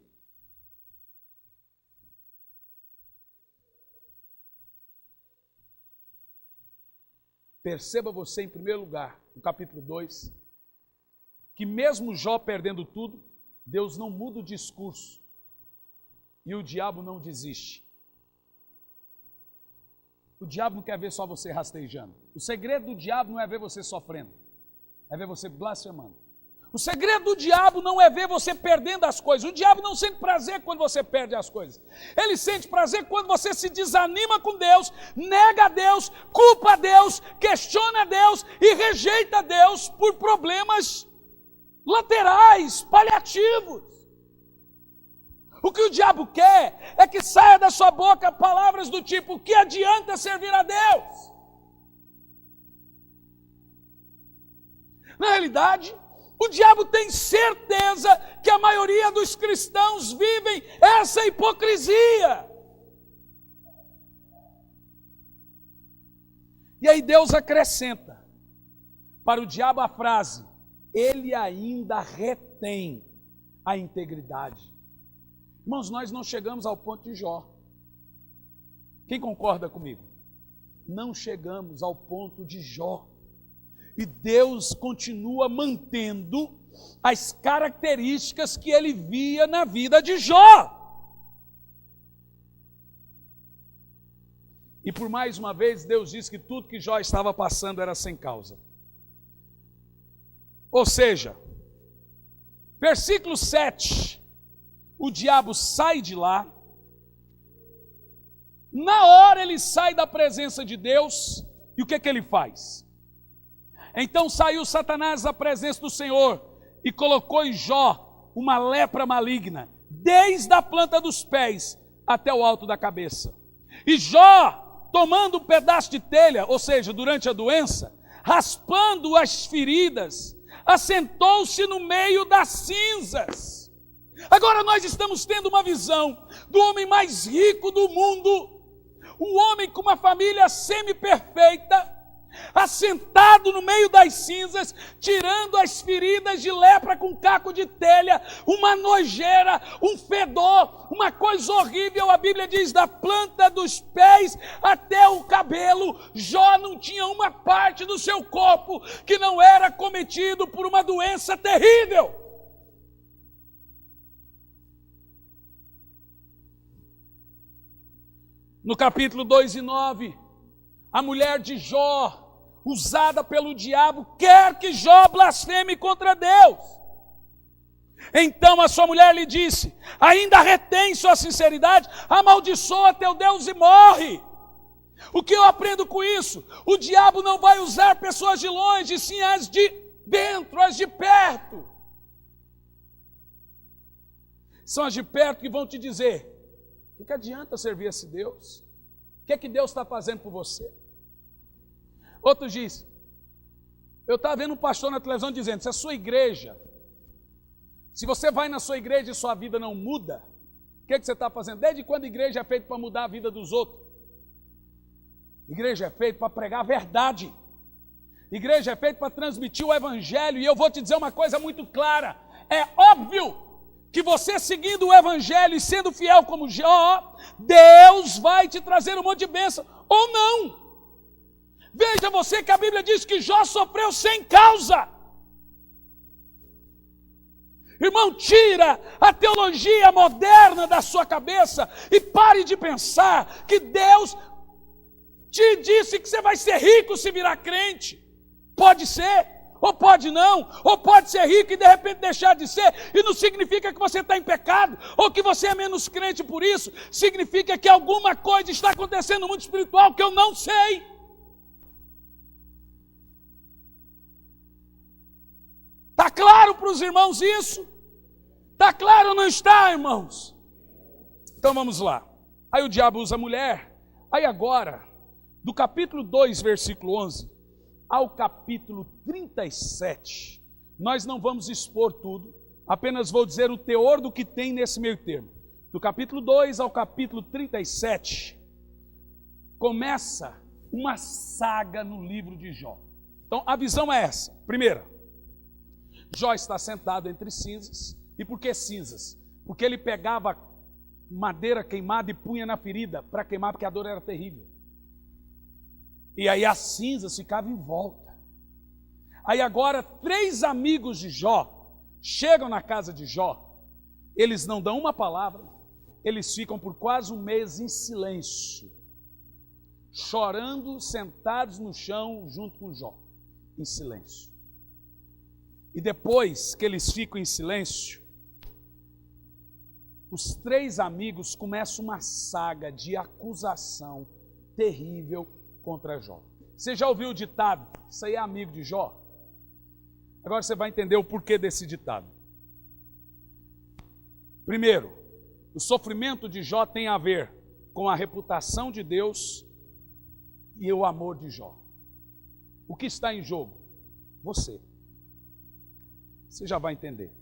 Perceba você, em primeiro lugar, no capítulo 2, que mesmo Jó perdendo tudo, Deus não muda o discurso e o diabo não desiste. O diabo não quer ver só você rastejando. O segredo do diabo não é ver você sofrendo, é ver você blasfemando. O segredo do diabo não é ver você perdendo as coisas. O diabo não sente prazer quando você perde as coisas. Ele sente prazer quando você se desanima com Deus, nega a Deus, culpa a Deus, questiona a Deus e rejeita a Deus por problemas laterais, paliativos. O que o diabo quer é que saia da sua boca palavras do tipo: o que adianta servir a Deus? Na realidade, o diabo tem certeza que a maioria dos cristãos vivem essa hipocrisia. E aí Deus acrescenta para o diabo a frase: ele ainda retém a integridade. Irmãos, nós não chegamos ao ponto de Jó. Quem concorda comigo? Não chegamos ao ponto de Jó. E Deus continua mantendo as características que ele via na vida de Jó. E por mais uma vez, Deus diz que tudo que Jó estava passando era sem causa. Ou seja, versículo 7, o diabo sai de lá Na hora ele sai da presença de Deus, e o que ele faz? Então saiu Satanás da presença do Senhor e colocou em Jó uma lepra maligna, desde a planta dos pés até o alto da cabeça. E Jó, tomando um pedaço de telha, ou seja, durante a doença, raspando as feridas, assentou-se no meio das cinzas. Agora nós estamos tendo uma visão do homem mais rico do mundo, um homem com uma família semi-perfeita, assentado no meio das cinzas, tirando as feridas de lepra com caco de telha, uma nojeira, um fedor, uma coisa horrível. A Bíblia diz, da planta dos pés até o cabelo. Jó não tinha uma parte do seu corpo que não era cometido por uma doença terrível. No capítulo 2 e 9, a mulher de Jó, usada pelo diabo, quer que Jó blasfeme contra Deus. Então a sua mulher lhe disse: ainda retém sua sinceridade? Amaldiçoa teu Deus e morre. O que eu aprendo com isso? O diabo não vai usar pessoas de longe, sim as de dentro, as de perto. São as de perto que vão te dizer: o que adianta servir esse Deus? O que é que Deus está fazendo por você? Outro diz, eu estava vendo um pastor na televisão dizendo, se a sua igreja, se você vai na sua igreja e sua vida não muda, o que é que você está fazendo? Desde quando a igreja é feita para mudar a vida dos outros? Igreja é feita para pregar a verdade. Igreja é feita para transmitir o evangelho. E eu vou te dizer uma coisa muito clara, é óbvio que você seguindo o evangelho e sendo fiel como Jó, Deus vai te trazer um monte de bênção, ou não. Veja você que a Bíblia diz que Jó sofreu sem causa. Irmão, tira a teologia moderna da sua cabeça e pare de pensar que Deus te disse que você vai ser rico se virar crente. Pode ser. Ou pode não, ou pode ser rico e de repente deixar de ser, e não significa que você está em pecado, ou que você é menos crente por isso, significa que alguma coisa está acontecendo no mundo espiritual que eu não sei. Está claro para os irmãos isso? Está claro ou não está, irmãos? Então vamos lá. Aí o diabo usa a mulher. Aí agora, do capítulo 2, versículo 11, ao capítulo 37, nós não vamos expor tudo, apenas vou dizer o teor do que tem nesse meio termo. Do capítulo 2 ao capítulo 37, começa uma saga no livro de Jó. Então a visão é essa. Primeira, Jó está sentado entre cinzas. E por que cinzas? Porque ele pegava madeira queimada e punha na ferida para queimar, porque a dor era terrível. E aí as cinzas ficavam em volta. Aí agora 3 amigos de Jó chegam na casa de Jó. Eles não dão uma palavra. Eles ficam por quase um mês em silêncio, chorando, sentados no chão junto com Jó, em silêncio. E depois que eles ficam em silêncio, os 3 amigos começam uma saga de acusação terrível contra Jó. Você já ouviu o ditado? Isso aí é amigo de Jó? Agora você vai entender o porquê desse ditado. Primeiro, o sofrimento de Jó tem a ver com a reputação de Deus e o amor de Jó. O que está em jogo? Você. Você já vai entender.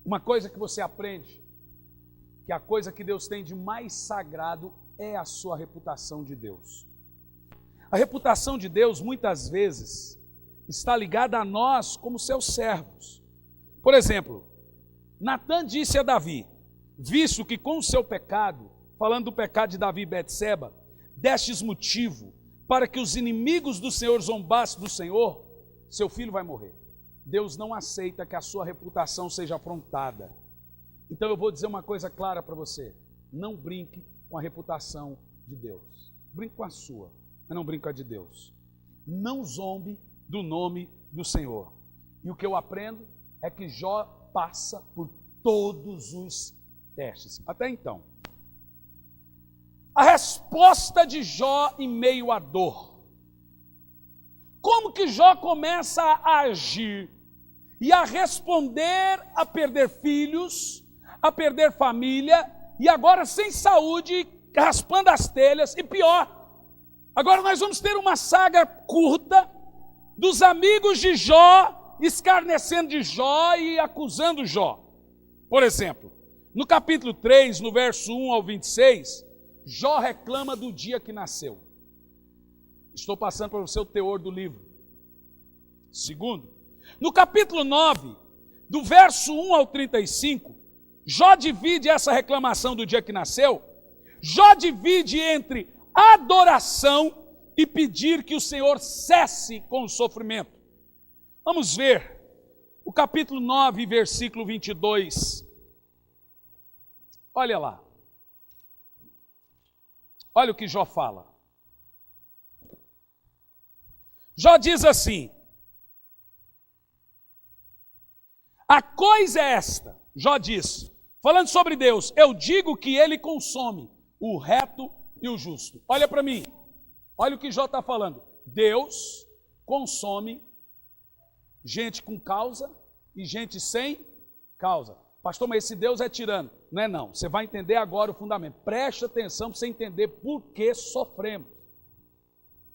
Uma coisa que você aprende, que a coisa que Deus tem de mais sagrado é a sua reputação de Deus. A reputação de Deus, muitas vezes, está ligada a nós como seus servos. Por exemplo, Natã disse a Davi, visto que com o seu pecado, falando do pecado de Davi e Betseba, destes motivo para que os inimigos do Senhor zombassem do Senhor, seu filho vai morrer. Deus não aceita que a sua reputação seja afrontada. Então eu vou dizer uma coisa clara para você. Não brinque com a reputação de Deus. Brinque com a sua, mas não brinque com a de Deus. Não zombe do nome do Senhor. E o que eu aprendo é que Jó passa por todos os testes. Até então. A resposta de Jó em meio à dor. Como que Jó começa a agir e a responder a perder filhos, a perder família, e agora sem saúde, raspando as telhas, e pior, agora nós vamos ter uma saga curta dos amigos de Jó escarnecendo de Jó e acusando Jó. Por exemplo, no capítulo 3, no verso 1 ao 26, Jó reclama do dia que nasceu. Estou passando para você o teor do livro. Segundo, no capítulo 9, do verso 1 ao 35, Jó divide essa reclamação do dia que nasceu. Jó divide entre adoração e pedir que o Senhor cesse com o sofrimento. Vamos ver o capítulo 9, versículo 22. Olha lá. Olha o que Jó fala. Jó diz assim: a coisa é esta, Jó diz, falando sobre Deus, eu digo que ele consome o reto e o justo. Olha para mim, olha o que Jó está falando. Deus consome gente com causa e gente sem causa. Pastor, mas esse Deus é tirano. Não é não, você vai entender agora o fundamento. Preste atenção para você entender por que sofremos.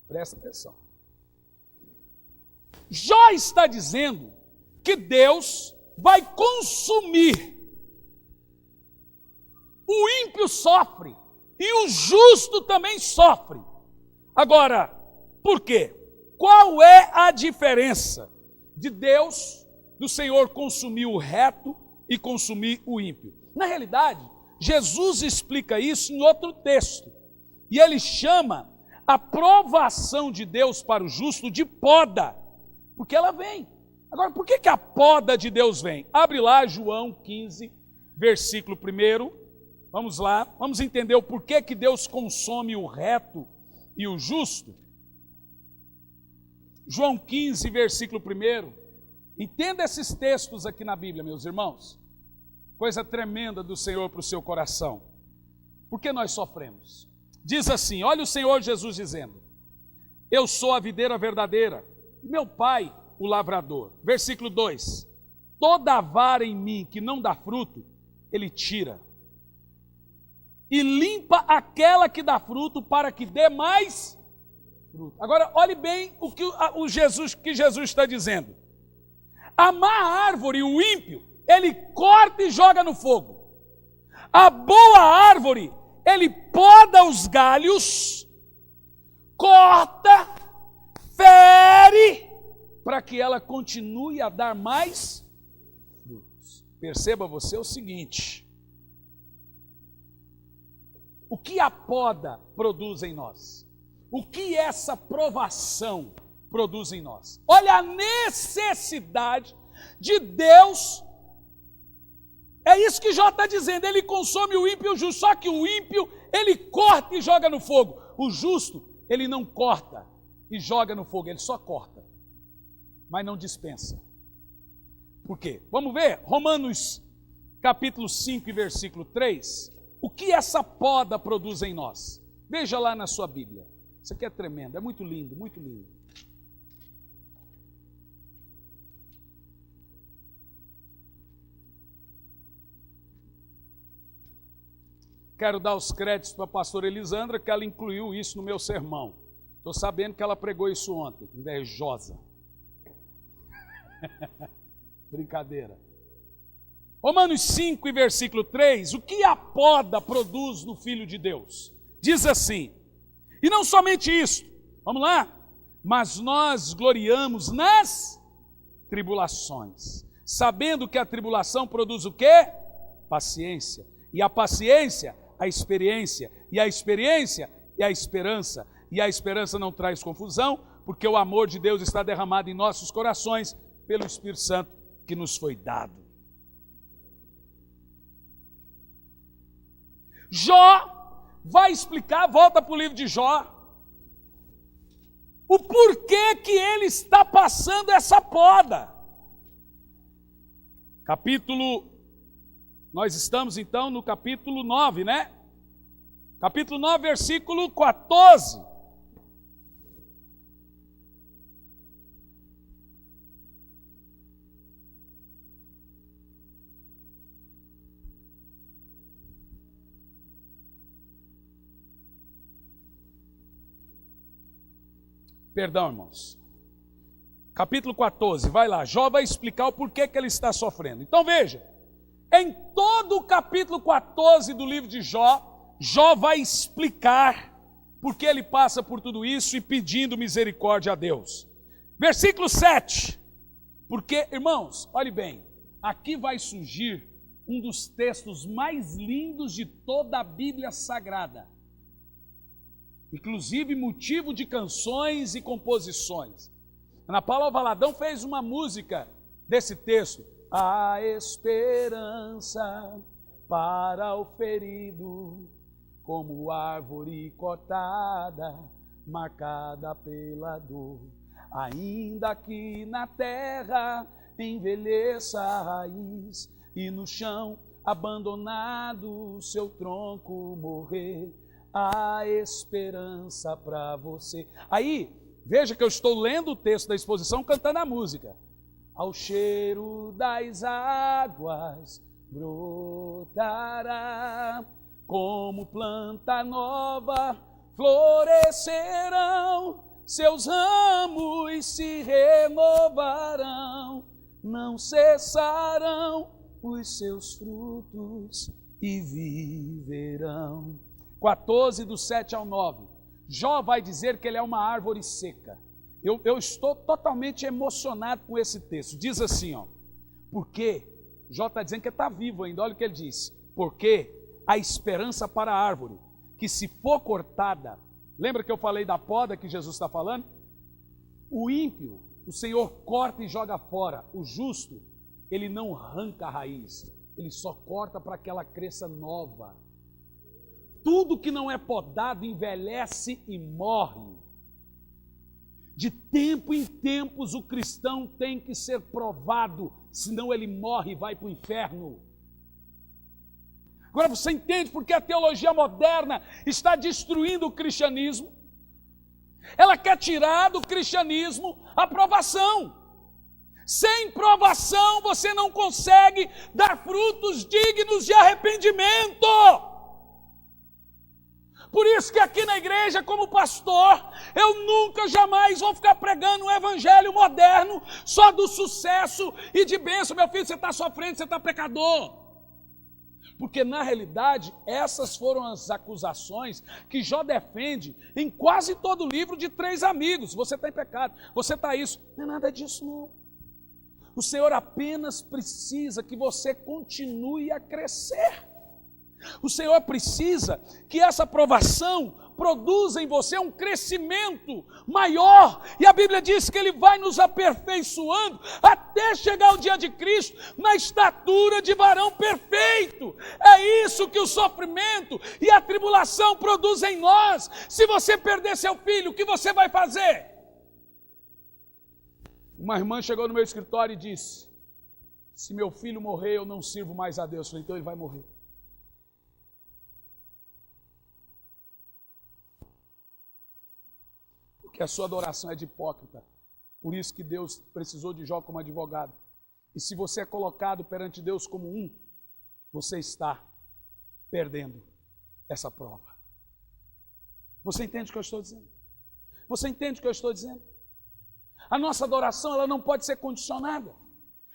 Presta atenção. Jó está dizendo que Deus vai consumir. O ímpio sofre e o justo também sofre. Agora, por quê? Qual é a diferença de Deus, do Senhor consumir o reto e consumir o ímpio? Na realidade, Jesus explica isso em outro texto. E ele chama a provação de Deus para o justo de poda, porque ela vem. Agora, por que a poda de Deus vem? Abre lá João 15, versículo 1. Vamos lá, vamos entender o porquê que Deus consome o reto e o justo. João 15, versículo 1. Entenda esses textos aqui na Bíblia, meus irmãos. Coisa tremenda do Senhor para o seu coração. Por que nós sofremos? Diz assim, olha o Senhor Jesus dizendo: eu sou a videira verdadeira, e meu Pai o lavrador. Versículo 2: toda vara em mim que não dá fruto, Ele tira, e limpa aquela que dá fruto, para que dê mais fruto. Agora, olhe bem o que Jesus está dizendo. A má árvore, o ímpio, ele corta e joga no fogo. A boa árvore, ele poda os galhos, corta, fere, para que ela continue a dar mais frutos. Perceba você o seguinte: o que a poda produz em nós? O que essa provação produz em nós? Olha a necessidade de Deus. É isso que Jó está dizendo, ele consome o ímpio e o justo, só que o ímpio, ele corta e joga no fogo. O justo, ele não corta e joga no fogo, ele só corta, mas não dispensa. Por quê? Vamos ver, Romanos capítulo 5 e versículo 3, o que essa poda produz em nós? Veja lá na sua Bíblia, isso aqui é tremendo, é muito lindo, muito lindo. Quero dar os créditos para a pastora Elisandra, que ela incluiu isso no meu sermão. Estou sabendo que ela pregou isso ontem, invejosa. Brincadeira. Romanos 5 e versículo 3, o que a poda produz no Filho de Deus? Diz assim, e não somente isso, vamos lá, mas nós gloriamos nas tribulações, sabendo que a tribulação produz o quê? Paciência, e a paciência, a experiência, e a experiência é a esperança, e a esperança não traz confusão, porque o amor de Deus está derramado em nossos corações pelo Espírito Santo que nos foi dado. Jó vai explicar, volta para o livro de Jó, o porquê que ele está passando essa poda. Capítulo Nós estamos então no capítulo 9, né? Capítulo 9, versículo 14. Perdão, irmãos. Capítulo 14, vai lá. Jó vai explicar o porquê que ele está sofrendo. Então veja, em todo o capítulo 14 do livro de Jó, Jó vai explicar por que ele passa por tudo isso e pedindo misericórdia a Deus. Versículo 7. Porque, irmãos, olhe bem, aqui vai surgir um dos textos mais lindos de toda a Bíblia Sagrada. Inclusive motivo de canções e composições. Ana Paula Valadão fez uma música desse texto. A esperança para o ferido, como árvore cortada, marcada pela dor. Ainda que na terra envelheça a raiz e no chão abandonado seu tronco morrer, há esperança para você. Aí, veja que eu estou lendo o texto da exposição cantando a música. Ao cheiro das águas brotará, como planta nova florescerão, seus ramos se renovarão, não cessarão os seus frutos e viverão. 14, do 7 ao 9. Jó vai dizer que ele é uma árvore seca. Eu estou totalmente emocionado com esse texto. Diz assim, ó, porque Jó está dizendo que está vivo ainda. Olha o que ele diz. Porque a esperança para a árvore, que se for cortada, lembra que eu falei da poda que Jesus está falando? O ímpio, o Senhor corta e joga fora. O justo, ele não arranca a raiz, ele só corta para que ela cresça nova. Tudo que não é podado envelhece e morre. De tempo em tempos o cristão tem que ser provado, senão ele morre e vai para o inferno. Agora você entende porque a teologia moderna está destruindo o cristianismo? Ela quer tirar do cristianismo a provação. Sem provação você não consegue dar frutos dignos de arrependimento. Por isso que aqui na igreja, como pastor, eu nunca, jamais vou ficar pregando um evangelho moderno só do sucesso e de bênção. Meu filho, você está sofrendo, você está pecador. Porque na realidade, essas foram as acusações que Jó defende em quase todo o livro de 3 amigos. Você está em pecado, você está isso. Não é nada disso não. O Senhor apenas precisa que você continue a crescer. O Senhor precisa que essa provação produza em você um crescimento maior. E a Bíblia diz que Ele vai nos aperfeiçoando até chegar o dia de Cristo na estatura de varão perfeito. É isso que o sofrimento e a tribulação produzem em nós. Se você perder seu filho, o que você vai fazer? Uma irmã chegou no meu escritório e disse: se meu filho morrer, eu não sirvo mais a Deus. Eu falei: então ele vai morrer. Que a sua adoração é de hipócrita. Por isso que Deus precisou de Jó como advogado. E se você é colocado perante Deus como um, você está perdendo essa prova. Você entende o que eu estou dizendo? Você entende o que eu estou dizendo? A nossa adoração, ela não pode ser condicionada.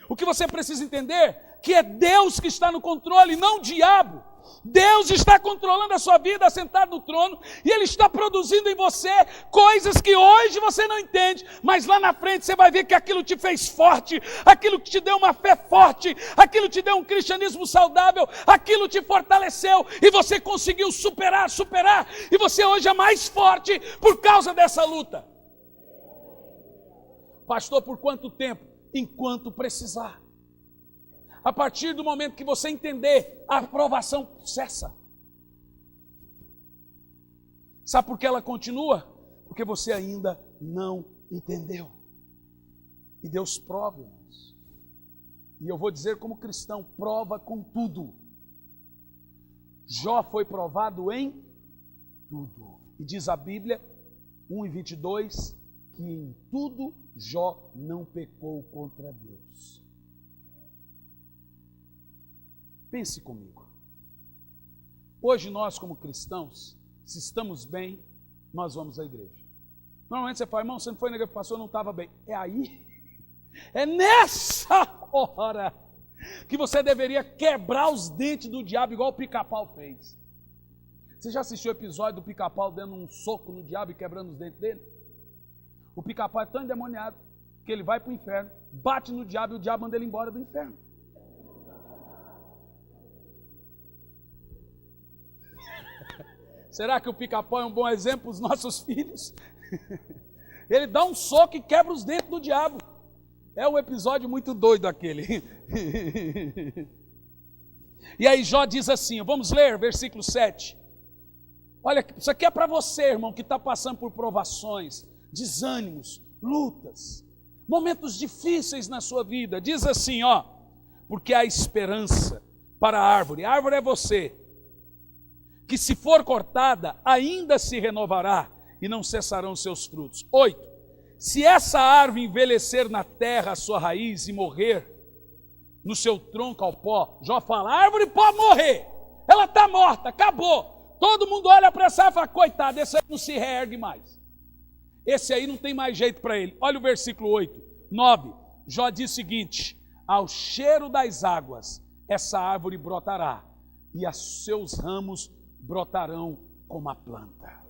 O que você precisa entender é que é Deus que está no controle, não o diabo. Deus está controlando a sua vida, assentado no trono, e Ele está produzindo em você coisas que hoje você não entende, mas lá na frente você vai ver que aquilo te fez forte, aquilo que te deu uma fé forte, aquilo te deu um cristianismo saudável, aquilo te fortaleceu, e você conseguiu superar, e você hoje é mais forte por causa dessa luta. Pastor, por quanto tempo? Enquanto precisar. A partir do momento que você entender, a aprovação cessa. Sabe por que ela continua? Porque você ainda não entendeu. E Deus prova, irmãos. E eu vou dizer como cristão, prova com tudo. Jó foi provado em tudo. E diz a Bíblia, 1:22, que em tudo Jó não pecou contra Deus. Pense comigo. Hoje nós, como cristãos, se estamos bem, nós vamos à igreja. Normalmente você fala, irmão, você não foi na igreja, pastor, não estava bem. É aí, é nessa hora que você deveria quebrar os dentes do diabo, igual o Pica-Pau fez. Você já assistiu o episódio do Pica-Pau dando um soco no diabo e quebrando os dentes dele? O Pica-Pau é tão endemoniado que ele vai para o inferno, bate no diabo e o diabo manda ele embora do inferno. Será que o Pica-Pau é um bom exemplo para os nossos filhos? Ele dá um soco e quebra os dentes do diabo. É um episódio muito doido aquele. E aí Jó diz assim, vamos ler versículo 7. Olha, isso aqui é para você, irmão, que está passando por provações, desânimos, lutas, momentos difíceis na sua vida. Diz assim, porque há esperança para a árvore é você, que se for cortada, ainda se renovará e não cessarão seus frutos. 8. Se essa árvore envelhecer na terra a sua raiz e morrer no seu tronco ao pó, Jó fala, a árvore pode morrer, ela está morta, acabou. Todo mundo olha para essa árvore e fala, coitado, esse aí não se reergue mais. Esse aí não tem mais jeito para ele. Olha o versículo 8, 9. Jó diz o seguinte, ao cheiro das águas, essa árvore brotará, e os seus ramos brotarão como a planta.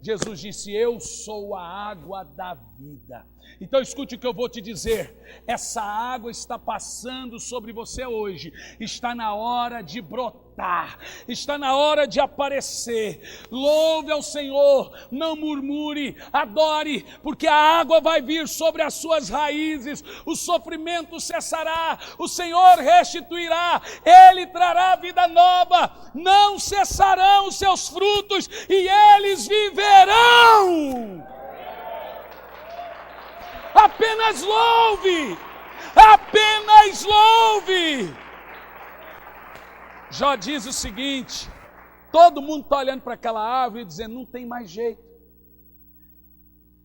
Jesus disse, eu sou a água da vida. Então escute o que eu vou te dizer, essa água está passando sobre você hoje, está na hora de brotar, está na hora de aparecer. Louve ao Senhor, não murmure, adore, porque a água vai vir sobre as suas raízes, o sofrimento cessará, o Senhor restituirá, Ele trará vida nova, não cessarão os seus frutos e eles viverão. Apenas louve, apenas louve. Jó diz o seguinte, todo mundo está olhando para aquela árvore e dizendo, não tem mais jeito.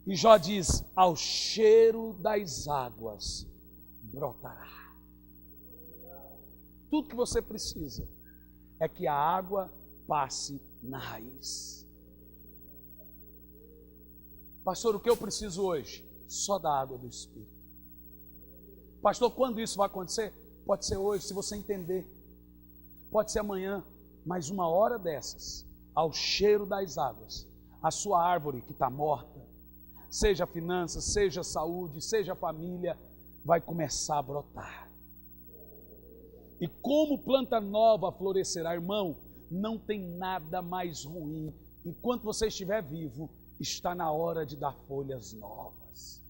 E Jó diz, ao cheiro das águas brotará. Tudo que você precisa é que a água passe na raiz. Pastor, o que eu preciso hoje? Só da água do Espírito. Pastor, quando isso vai acontecer? Pode ser hoje, se você entender. Pode ser amanhã, mas uma hora dessas, ao cheiro das águas, a sua árvore que está morta, seja finanças, seja saúde, seja família, vai começar a brotar. E como planta nova florescerá, irmão, não tem nada mais ruim. Enquanto você estiver vivo, está na hora de dar folhas novas.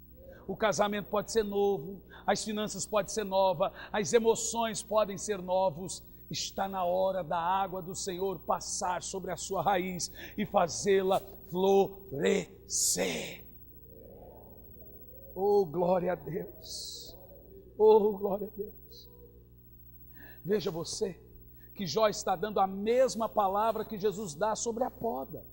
O casamento pode ser novo, as finanças podem ser novas, as emoções podem ser novos. Está na hora da água do Senhor passar sobre a sua raiz e fazê-la florescer. Oh, glória a Deus! Oh, glória a Deus! Veja você, que Jó está dando a mesma palavra que Jesus dá sobre a poda.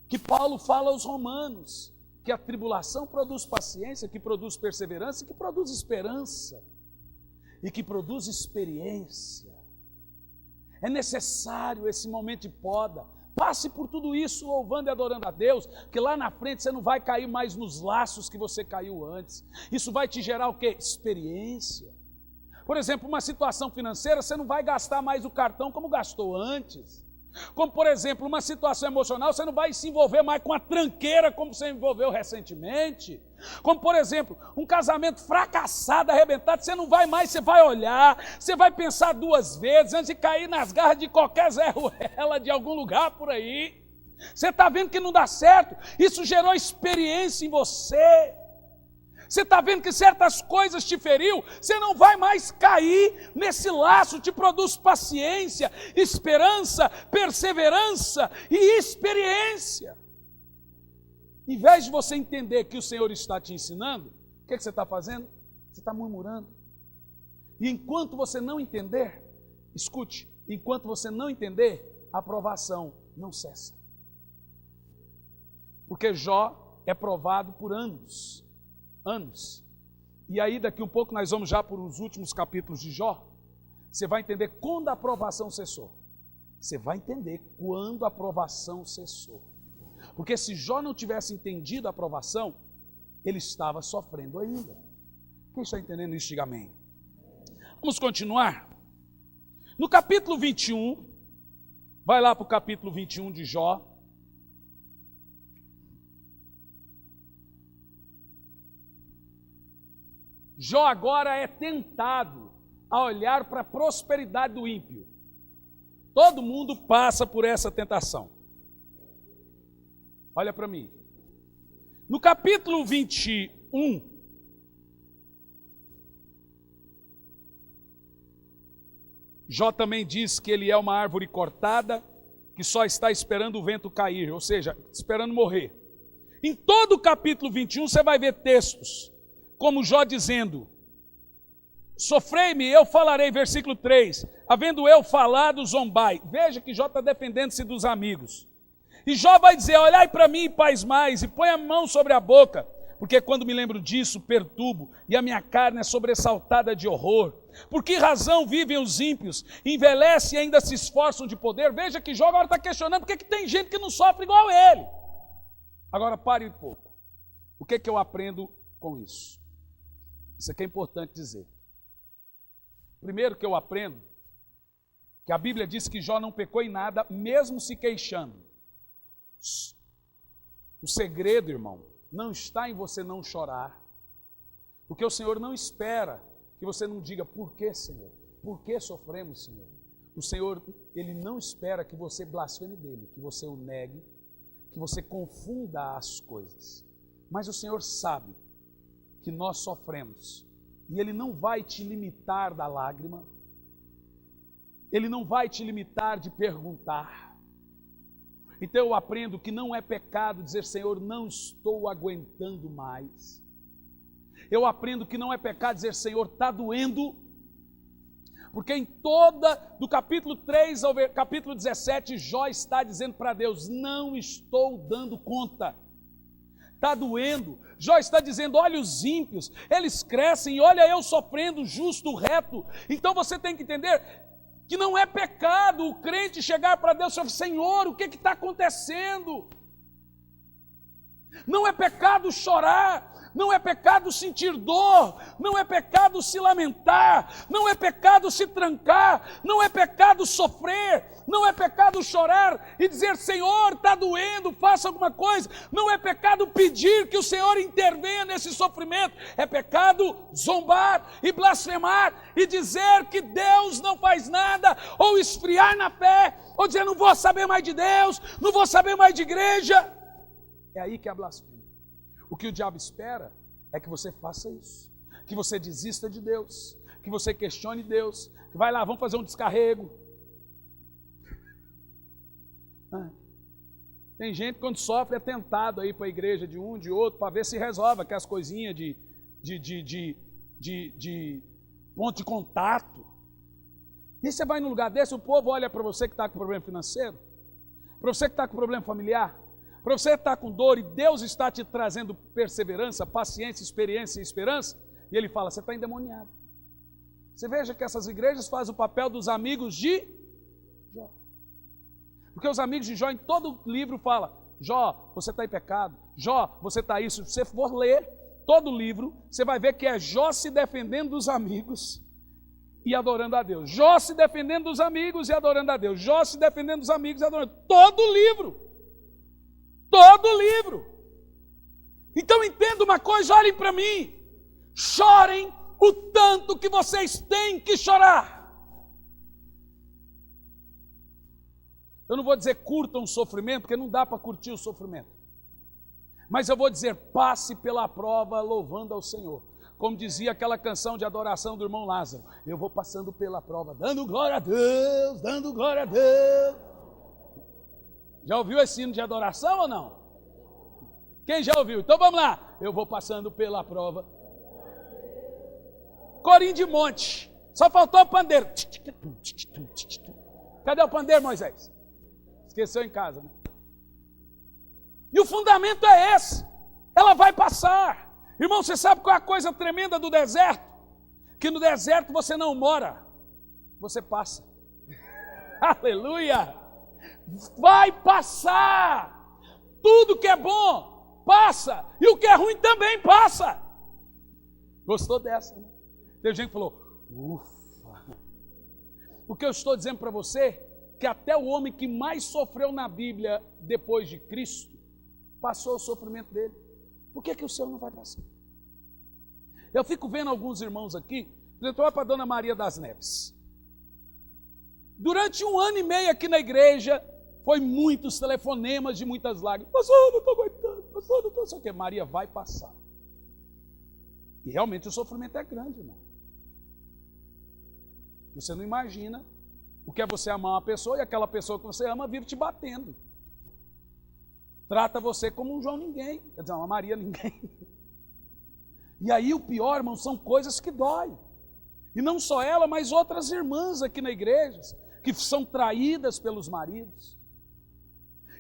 Que Paulo fala aos romanos, que a tribulação produz paciência, que produz perseverança, que produz esperança e que produz experiência. É necessário esse momento de poda. Passe por tudo isso louvando e adorando a Deus, que lá na frente você não vai cair mais nos laços que você caiu antes. Isso vai te gerar o quê? Experiência. Por exemplo, uma situação financeira, você não vai gastar mais o cartão como gastou antes. Como, por exemplo, uma situação emocional, você não vai se envolver mais com a tranqueira como você envolveu recentemente. Como, por exemplo, um casamento fracassado, arrebentado, você não vai mais, você vai olhar, você vai pensar duas vezes antes de cair nas garras de qualquer Zé Ruela de algum lugar por aí. Você está vendo que não dá certo? Isso gerou experiência em você. Você está vendo que certas coisas te feriu, você não vai mais cair nesse laço, te produz paciência, esperança, perseverança e experiência. Em vez de você entender que o Senhor está te ensinando, o que você está fazendo? Você está murmurando. E enquanto você não entender, escute, enquanto você não entender, a provação não cessa. Porque Jó é provado por anos. E aí daqui um pouco nós vamos já para os últimos capítulos de Jó. Você vai entender quando a provação cessou. Você vai entender quando a provação cessou. Porque se Jó não tivesse entendido a provação, ele estava sofrendo ainda. Quem está entendendo isso, diga amém. Vamos continuar. No capítulo 21, vai lá para o capítulo 21 de Jó. Jó agora é tentado a olhar para a prosperidade do ímpio. Todo mundo passa por essa tentação. Olha para mim. No capítulo 21, Jó também diz que ele é uma árvore cortada, que só está esperando o vento cair, ou seja, esperando morrer. Em todo o capítulo 21 você vai ver textos, como Jó dizendo: sofrei-me, eu falarei, versículo 3, havendo eu falado, zombai. Veja que Jó está defendendo-se dos amigos. E Jó vai dizer: olhai para mim, pasmais, e põe a mão sobre a boca, porque quando me lembro disso, perturbo, e a minha carne é sobressaltada de horror. Por que razão vivem os ímpios, envelhecem e ainda se esforçam de poder? Veja que Jó agora está questionando por que tem gente que não sofre igual a ele. Agora pare um pouco. O que eu aprendo com isso? Isso aqui é importante dizer. Primeiro que eu aprendo, que a Bíblia diz que Jó não pecou em nada, mesmo se queixando. O segredo, irmão, não está em você não chorar, porque o Senhor não espera que você não diga: por que, Senhor? Por que sofremos, Senhor? O Senhor, Ele não espera que você blasfeme dele, que você o negue, que você confunda as coisas. Mas o Senhor sabe que nós sofremos, e Ele não vai te limitar da lágrima, Ele não vai te limitar de perguntar. Então eu aprendo que não é pecado dizer: Senhor, não estou aguentando mais. Eu aprendo que não é pecado dizer: Senhor, está doendo. Porque em toda, do capítulo 3 ao capítulo 17, Jó está dizendo para Deus: não estou dando conta. Está doendo. Jó está dizendo: olha os ímpios, eles crescem, olha eu sofrendo, justo, reto. Então você tem que entender que não é pecado o crente chegar para Deus e falar: Senhor, o que está acontecendo? Não é pecado chorar, não é pecado sentir dor, não é pecado se lamentar, não é pecado se trancar, não é pecado sofrer, não é pecado chorar e dizer: Senhor, está doendo, faça alguma coisa. Não é pecado pedir que o Senhor intervenha nesse sofrimento. É pecado zombar e blasfemar e dizer que Deus não faz nada, ou esfriar na fé, ou dizer: não vou saber mais de Deus, não vou saber mais de igreja. É aí que é a blasfêmia. O que o diabo espera é que você faça isso, que você desista de Deus, que você questione Deus, que vai lá, vamos fazer um descarrego. Tem gente que quando sofre é tentado aí para a igreja de um, de outro, para ver se resolve aquelas coisinhas de ponto de contato. E você vai num lugar desse, o povo olha para você que está com problema financeiro, para você que está com problema familiar, para você estar com dor e Deus está te trazendo perseverança, paciência, experiência e esperança, e Ele fala: você está endemoniado. Você veja que essas igrejas fazem o papel dos amigos de Jó. Porque os amigos de Jó em todo livro falam: Jó, você está em pecado, Jó, você está isso. Se você for ler todo o livro, você vai ver que é Jó se defendendo dos amigos e adorando a Deus. Jó se defendendo dos amigos e adorando a Deus. Jó se defendendo dos amigos e adorando. Todo o livro. Todo o livro. Então entenda uma coisa, olhem para mim. Chorem o tanto que vocês têm que chorar. Eu não vou dizer curtam o sofrimento, porque não dá para curtir o sofrimento. Mas eu vou dizer: passe pela prova louvando ao Senhor. Como dizia aquela canção de adoração do irmão Lázaro: eu vou passando pela prova, dando glória a Deus, dando glória a Deus. Já ouviu esse hino de adoração ou não? Quem já ouviu? Então vamos lá. Eu vou passando pela prova. Corinho de Monte. Só faltou o pandeiro. Cadê o pandeiro, Moisés? Esqueceu em casa, né? E o fundamento é esse. Ela vai passar. Irmão, você sabe qual é a coisa tremenda do deserto? Que no deserto você não mora, você passa. Aleluia! Vai passar. Tudo que é bom, passa. E o que é ruim também passa. Gostou dessa, né? Tem gente que falou, ufa. O que eu estou dizendo para você, que até o homem que mais sofreu na Bíblia depois de Cristo, passou o sofrimento dele. Por que o seu não vai passar? Eu fico vendo alguns irmãos aqui, por exemplo, olha para a Dona Maria das Neves. Durante 1 ano e meio aqui na igreja, foi muitos telefonemas de muitas lágrimas. Pastor, não estou aguentando, pastor, não estou... Só que Maria vai passar. E realmente o sofrimento é grande, irmão. Você não imagina o que é você amar uma pessoa e aquela pessoa que você ama vive te batendo. Trata você como um João ninguém, quer dizer, uma Maria ninguém. E aí o pior, irmão, são coisas que doem. E não só ela, mas outras irmãs aqui na igreja, que são traídas pelos maridos.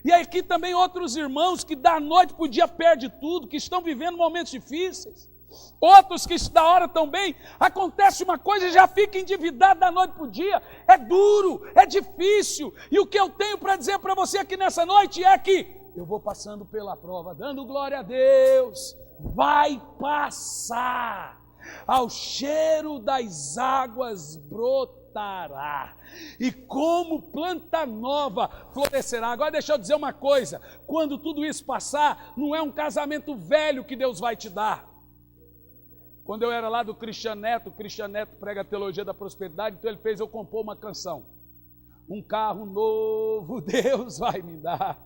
E aqui também outros irmãos que da noite para o dia perde tudo, que estão vivendo momentos difíceis. Outros que da hora também, acontece uma coisa e já fica endividado da noite para o dia. É duro, é difícil. E o que eu tenho para dizer para você aqui nessa noite é que eu vou passando pela prova, dando glória a Deus. Vai passar. Ao cheiro das águas brotará. E como planta nova florescerá. Agora deixa eu dizer uma coisa. Quando tudo isso passar, não é um casamento velho que Deus vai te dar. Quando eu era lá do Cristian Neto, o Cristian Neto prega a teologia da prosperidade, então ele fez eu compor uma canção. Um carro novo Deus vai me dar.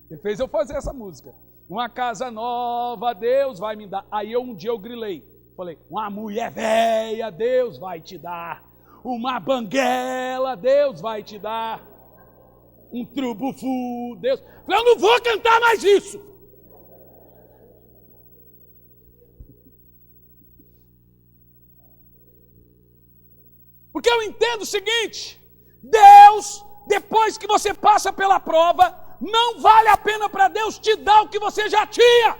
Ele fez eu fazer essa música. Uma casa nova Deus vai me dar. Aí um dia eu grilei. Falei, uma mulher velha Deus vai te dar. Uma banguela Deus vai te dar. Um trubufu Deus. Falei, eu não vou cantar mais isso. Porque eu entendo o seguinte, Deus, depois que você passa pela prova, não vale a pena para Deus te dar o que você já tinha.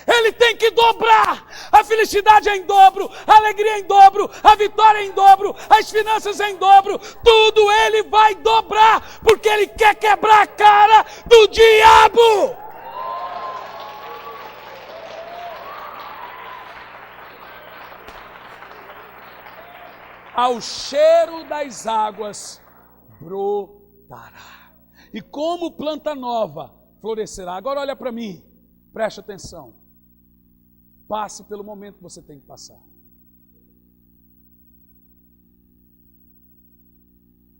Ele tem que dobrar. A felicidade é em dobro, a alegria é em dobro, a vitória é em dobro, as finanças é em dobro. Tudo Ele vai dobrar, porque Ele quer quebrar a cara do diabo. Ao cheiro das águas brotará. E como planta nova florescerá. Agora olha para mim, preste atenção. Passe pelo momento que você tem que passar.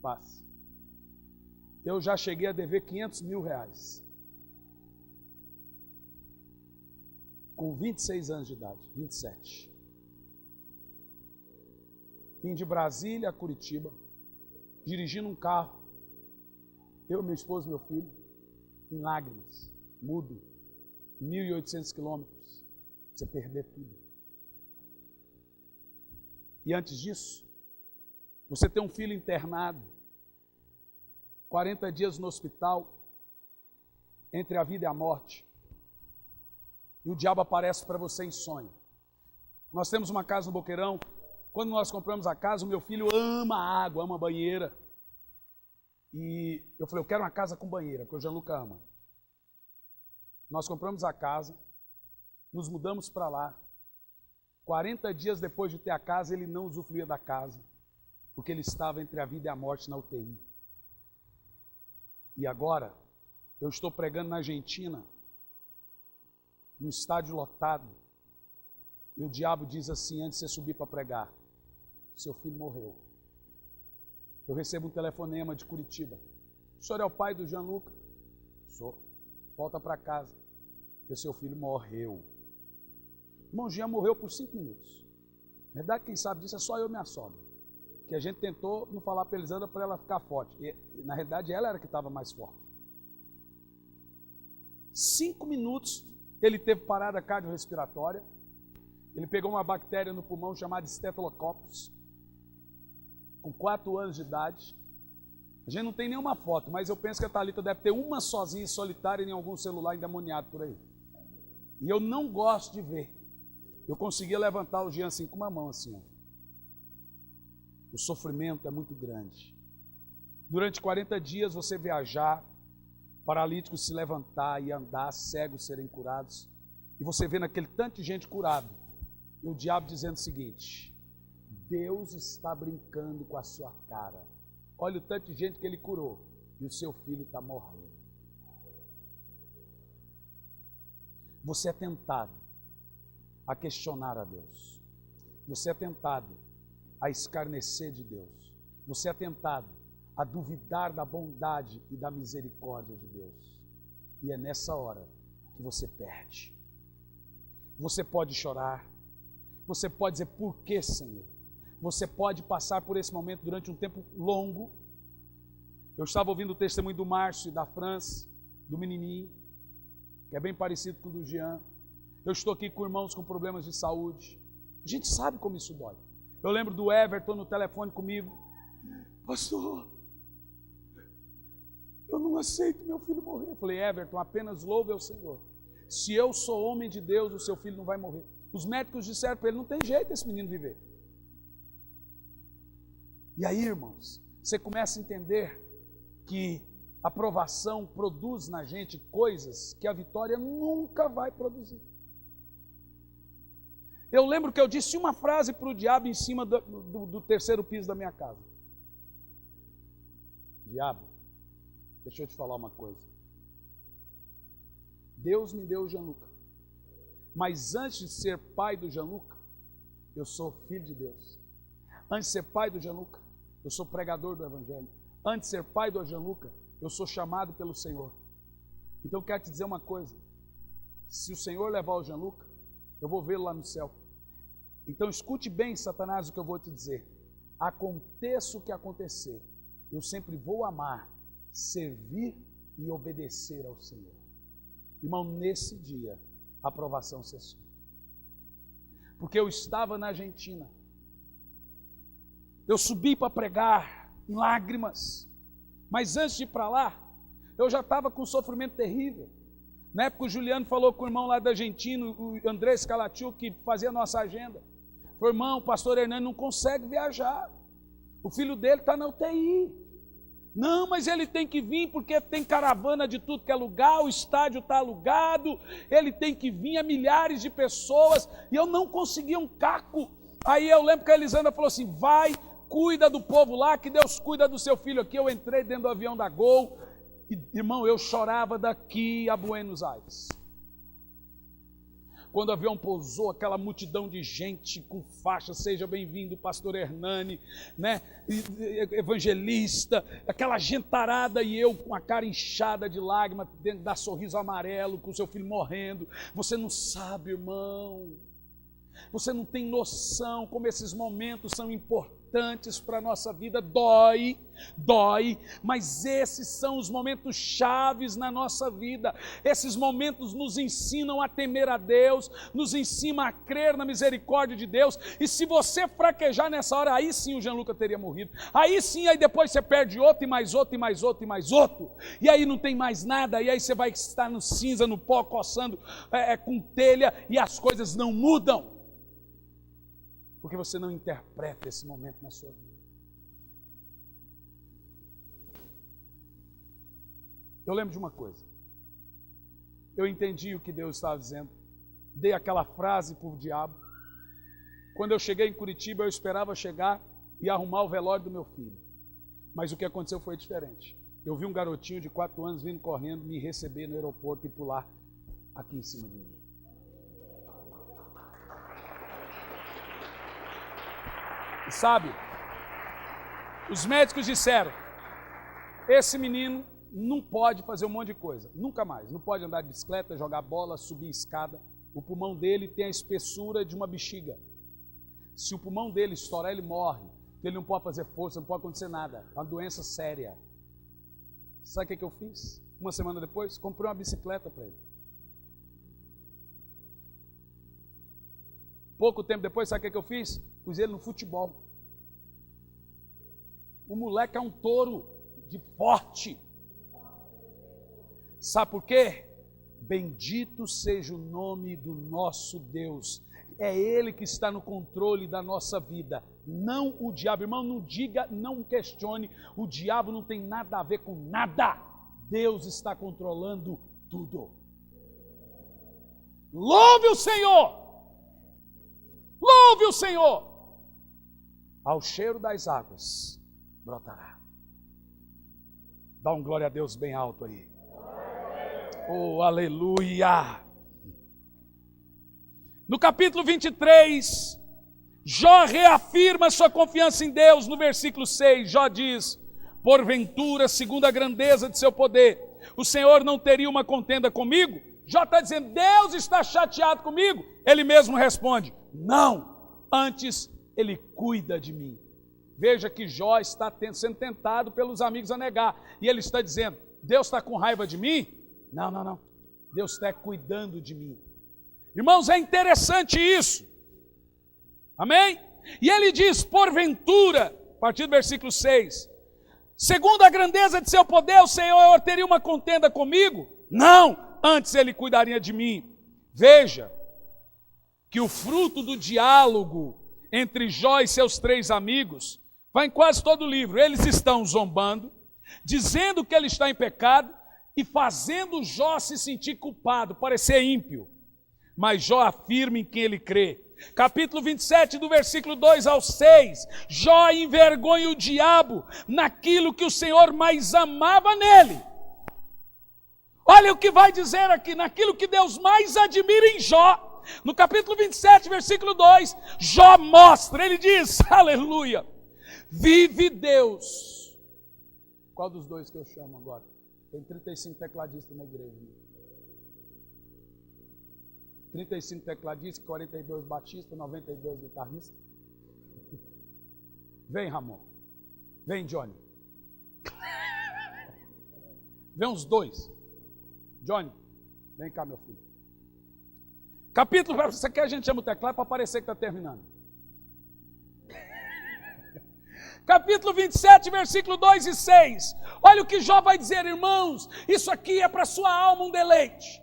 Passe. Eu já cheguei a dever 500 mil reais. Com 26 anos de idade, 27. Vim de Brasília a Curitiba, dirigindo um carro, eu, minha esposa e meu filho, em lágrimas, mudo, 1.800 quilômetros, você perder tudo. E antes disso, você tem um filho internado, 40 dias no hospital, entre a vida e a morte, e o diabo aparece para você em sonho. Nós temos uma casa no Boqueirão. Quando nós compramos a casa, o meu filho ama água, ama banheira. E eu falei, eu quero uma casa com banheira, porque o Gianluca ama. Nós compramos a casa, nos mudamos para lá. 40 dias depois de ter a casa, ele não usufruía da casa, porque ele estava entre a vida e a morte na UTI. E agora, eu estou pregando na Argentina, no estádio lotado, e o diabo diz assim, antes de você subir para pregar, seu filho morreu. Eu recebo um telefonema de Curitiba. O senhor é o pai do Gianluca? Sou. Volta para casa, porque seu filho morreu. O irmão Jean morreu por 5 minutos. Na verdade, quem sabe disso é só eu e minha sogra. Que a gente tentou não falar para Elisandra para ela ficar forte. E, na realidade, ela era que estava mais forte. 5 minutos, ele teve parada cardiorrespiratória. Ele pegou uma bactéria no pulmão chamada Staphylococcus. com 4 anos de idade. A gente não tem nenhuma foto, mas eu penso que a Thalita deve ter uma sozinha, solitária, em algum celular endemoniado por aí. E eu não gosto de ver. Eu conseguia levantar o Jean assim, com uma mão assim, ó. O sofrimento é muito grande. Durante 40 dias você viajar, paralíticos se levantar e andar, cegos serem curados. E você vê naquele tanto de gente curado. E o diabo dizendo o seguinte: Deus está brincando com a sua cara. Olha o tanto de gente que ele curou. E o seu filho está morrendo. Você é tentado a questionar a Deus. Você é tentado a escarnecer de Deus. Você é tentado a duvidar da bondade e da misericórdia de Deus. E é nessa hora que você perde. Você pode chorar. Você pode dizer, por que, Senhor? Você pode passar por esse momento durante um tempo longo. Eu estava ouvindo o testemunho do Márcio e da França, do menininho, que é bem parecido com o do Jean. Eu estou aqui com irmãos com problemas de saúde. A gente sabe como isso dói. Eu lembro do Everton no telefone comigo. Pastor, eu não aceito meu filho morrer. Eu falei, Everton, apenas louve ao Senhor. Se eu sou homem de Deus, o seu filho não vai morrer. Os médicos disseram para ele, não tem jeito esse menino viver. E aí, irmãos, você começa a entender que a provação produz na gente coisas que a vitória nunca vai produzir. Eu lembro que eu disse uma frase para o diabo em cima do terceiro piso da minha casa. Diabo, deixa eu te falar uma coisa. Deus me deu o Gianluca. Mas antes de ser pai do Gianluca, eu sou filho de Deus. Antes de ser pai do Gianluca, eu sou pregador do Evangelho. Antes de ser pai do Gianluca, eu sou chamado pelo Senhor. Então eu quero te dizer uma coisa. Se o Senhor levar o Gianluca, eu vou vê-lo lá no céu. Então escute bem, Satanás, o que eu vou te dizer. Aconteça o que acontecer, eu sempre vou amar, servir e obedecer ao Senhor. Irmão, nesse dia, a aprovação cessou. Porque eu estava na Argentina. Eu subi para pregar em lágrimas. Mas antes de ir para lá, eu já estava com um sofrimento terrível. Na época o Juliano falou com o irmão lá da Argentina, o André Scalatiu, que fazia a nossa agenda. Falou, irmão, o pastor Hernani não consegue viajar. O filho dele está na UTI. Não, mas ele tem que vir porque tem caravana de tudo que é lugar, o estádio está alugado, ele tem que vir, a milhares de pessoas, e eu não conseguia um caco. Aí eu lembro que a Elisandra falou assim, vai, cuida do povo lá, que Deus cuida do seu filho aqui. Eu entrei dentro do avião da Gol, e, irmão, eu chorava daqui a Buenos Aires. Quando o avião pousou, aquela multidão de gente com faixa, seja bem-vindo, pastor Hernani, né? Evangelista, aquela gentarada, e eu com a cara inchada de lágrima, dentro da sorriso amarelo, com o seu filho morrendo. Você não sabe, irmão, você não tem noção como esses momentos são importantes para a nossa vida. Dói, mas esses são os momentos chaves na nossa vida. Esses momentos nos ensinam a temer a Deus, nos ensinam a crer na misericórdia de Deus. E se você fraquejar nessa hora, aí sim o Gianluca teria morrido. Aí sim, aí depois você perde outro, e mais outro, e mais outro, e mais outro. E aí não tem mais nada, e aí você vai estar no cinza, no pó, coçando com telha, e as coisas não mudam. Porque você não interpreta esse momento na sua vida. Eu lembro de uma coisa. Eu entendi o que Deus estava dizendo. Dei aquela frase para o diabo. Quando eu cheguei em Curitiba, eu esperava chegar e arrumar o velório do meu filho. Mas o que aconteceu foi diferente. Eu vi um garotinho de 4 anos vindo correndo, me receber no aeroporto e pular aqui em cima de mim. E sabe, os médicos disseram, esse menino não pode fazer um monte de coisa, nunca mais. Não pode andar de bicicleta, jogar bola, subir escada. O pulmão dele tem a espessura de uma bexiga. Se o pulmão dele estourar, ele morre. Ele não pode fazer força, não pode acontecer nada. É uma doença séria. Sabe o que eu fiz? Uma semana depois, comprei uma bicicleta para ele. Pouco tempo depois, sabe o que eu fiz? Pus ele no futebol. O moleque é um touro de forte. Sabe por quê? Bendito seja o nome do nosso Deus. É Ele que está no controle da nossa vida, não o diabo. Irmão, não diga, não questione, o diabo não tem nada a ver com nada. Deus está controlando tudo. Louve o Senhor! Louve o Senhor! Ao cheiro das águas brotará. Dá um glória a Deus bem alto aí. Oh, aleluia! No capítulo 23, Jó reafirma sua confiança em Deus. No versículo 6, Jó diz: porventura, segundo a grandeza de seu poder, o Senhor não teria uma contenda comigo? Jó está dizendo, Deus está chateado comigo? Ele mesmo responde, não, antes Ele cuida de mim. Veja que Jó está sendo tentado pelos amigos a negar, e ele está dizendo, Deus está com raiva de mim? Não, Deus está cuidando de mim. Irmãos, é interessante isso, amém? E ele diz, porventura, a partir do versículo 6, segundo a grandeza de seu poder, o Senhor teria uma contenda comigo? Não, antes Ele cuidaria de mim. Veja que o fruto do diálogo entre Jó e seus 3 amigos vai em quase todo o livro. Eles estão zombando, dizendo que ele está em pecado e fazendo Jó se sentir culpado, parecer ímpio. Mas Jó afirma em quem ele crê. Capítulo 27, do versículo 2 ao 6, Jó envergonha o diabo naquilo que o Senhor mais amava nele. Olha o que vai dizer aqui, naquilo que Deus mais admira em Jó. No capítulo 27, versículo 2, Jó mostra, ele diz, aleluia, vive Deus. Qual dos dois que eu chamo agora? Tem 35 tecladistas na igreja. 35 tecladistas, 42 batistas, 92 guitarristas. Vem, Ramon. Vem, Johnny. Vem uns 2. Johnny, vem cá, meu filho. Capítulo, isso aqui a gente chama o teclado para parecer que está terminando. Capítulo 27, versículo 2 e 6. Olha o que Jó vai dizer, irmãos. Isso aqui é para sua alma um deleite.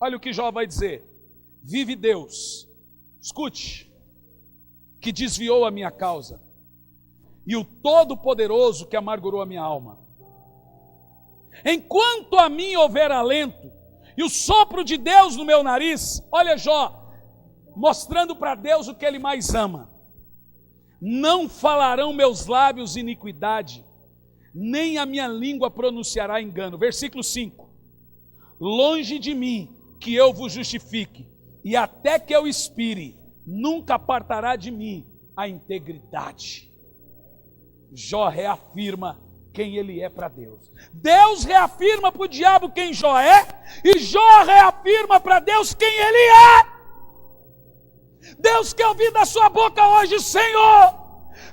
Olha o que Jó vai dizer. Vive Deus, escute, que desviou a minha causa, e o Todo-Poderoso que amargurou a minha alma. Enquanto a mim houver alento, e o sopro de Deus no meu nariz, olha Jó, mostrando para Deus o que Ele mais ama. Não falarão meus lábios iniquidade, nem a minha língua pronunciará engano. Versículo 5. Longe de mim que eu vos justifique, e até que eu expire, nunca apartará de mim a integridade. Jó reafirma quem ele é para Deus. Deus reafirma para o diabo quem Jó é, e Jó reafirma para Deus quem ele é. Deus quer ouvir da sua boca hoje, Senhor,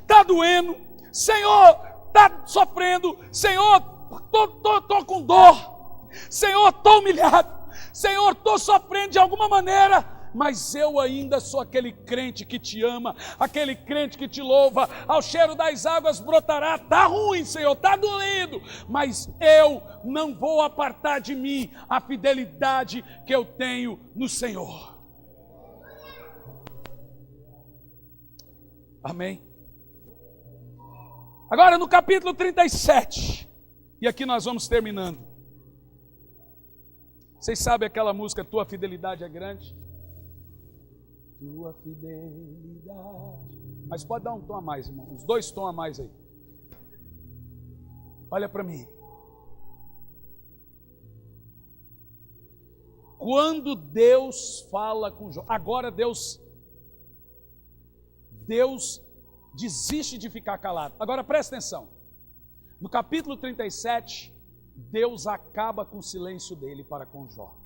está doendo, Senhor, está sofrendo, Senhor, estou com dor, Senhor, estou humilhado, Senhor, estou sofrendo de alguma maneira, mas eu ainda sou aquele crente que te ama, aquele crente que te louva. Ao cheiro das águas brotará. Está ruim, Senhor, está doendo, mas eu não vou apartar de mim a fidelidade que eu tenho no Senhor. Amém? Agora no capítulo 37, e aqui nós vamos terminando. Vocês sabem aquela música, Tua Fidelidade é Grande? Tua fidelidade. Mas pode dar um tom a mais, irmão. Uns 2 tons a mais aí. Olha para mim. Quando Deus fala com Jó, agora Deus desiste de ficar calado. Agora presta atenção. No capítulo 37, Deus acaba com o silêncio dele para com Jó.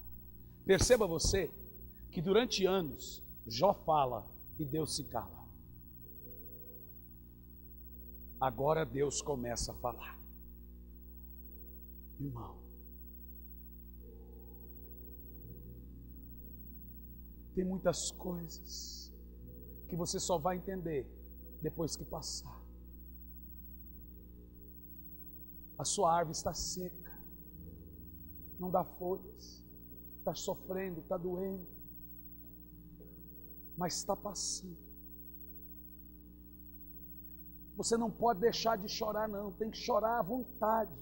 Perceba você que durante anos Jó fala e Deus se cala. Agora Deus começa a falar. Irmão, tem muitas coisas que você só vai entender depois que passar. A sua árvore está seca, não dá folhas, está sofrendo, está doendo, mas está passando. Você não pode deixar de chorar, não, tem que chorar à vontade.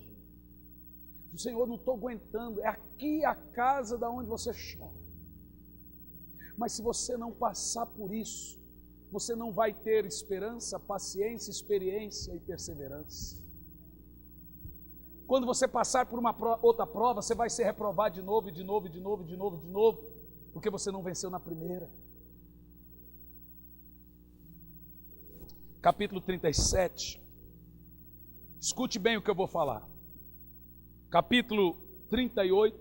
O Senhor, não estou aguentando, é aqui a casa da onde você chora. Mas se você não passar por isso, você não vai ter esperança, paciência, experiência e perseverança. Quando você passar por uma outra prova, você vai ser reprovado de novo, de novo, de novo, de novo, de novo, porque você não venceu na primeira. Capítulo 37. Escute bem o que eu vou falar. Capítulo 38,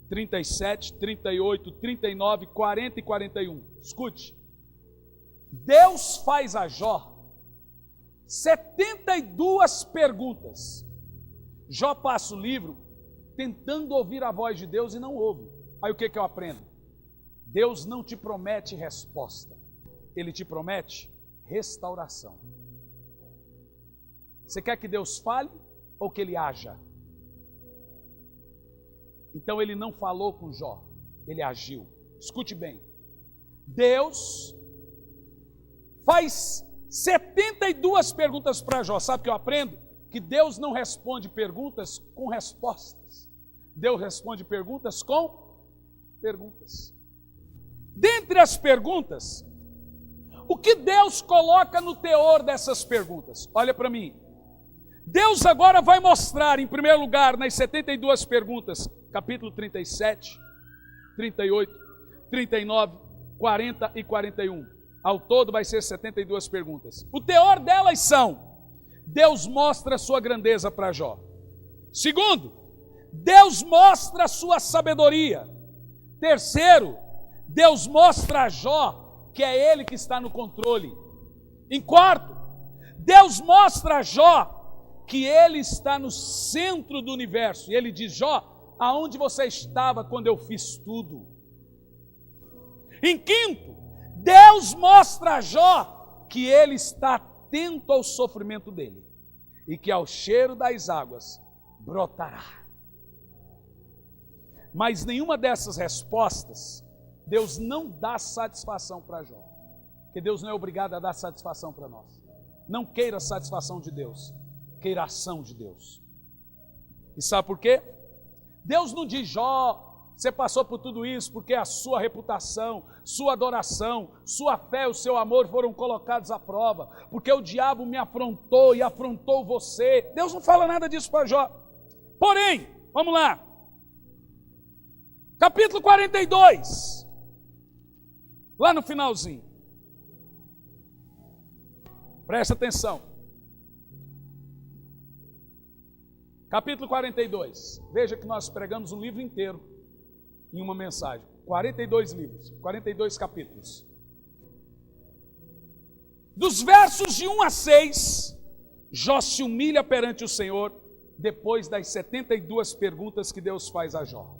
37, 38, 39, 40 e 41. Escute. Deus faz a Jó 72 perguntas. Jó passa o livro tentando ouvir a voz de Deus e não ouve. Aí o que eu aprendo? Deus não te promete resposta. Ele te promete restauração. Você quer que Deus fale ou que Ele haja? Então ele não falou com Jó, ele agiu. Escute bem. Deus faz 72 perguntas para Jó. Sabe o que eu aprendo? Que Deus não responde perguntas com respostas. Deus responde perguntas com perguntas. Dentre as perguntas, o que Deus coloca no teor dessas perguntas? Olha para mim. Deus agora vai mostrar, em primeiro lugar, nas 72 perguntas, capítulo 37, 38, 39, 40 e 41. Ao todo vai ser 72 perguntas. O teor delas são: Deus mostra a sua grandeza para Jó. Segundo, Deus mostra a sua sabedoria. Terceiro, Deus mostra a Jó que é Ele que está no controle. Em quarto, Deus mostra a Jó que Ele está no centro do universo. E Ele diz: Jó, aonde você estava quando eu fiz tudo? Em quinto, Deus mostra a Jó que Ele está atento ao sofrimento dele e que ao cheiro das águas brotará. Mas nenhuma dessas respostas Deus não dá satisfação para Jó, porque Deus não é obrigado a dar satisfação para nós. Não queira a satisfação de Deus, queira a ação de Deus. E sabe por quê? Deus não diz: Jó, você passou por tudo isso porque a sua reputação, sua adoração, sua fé, o seu amor foram colocados à prova, porque o diabo me afrontou e afrontou você. Deus não fala nada disso para Jó. Porém, vamos lá, capítulo 42, lá no finalzinho, presta atenção. Capítulo 42, veja que nós pregamos um livro inteiro em uma mensagem, 42 livros, 42 capítulos. Dos versos de 1 a 6, Jó se humilha perante o Senhor, depois das 72 perguntas que Deus faz a Jó.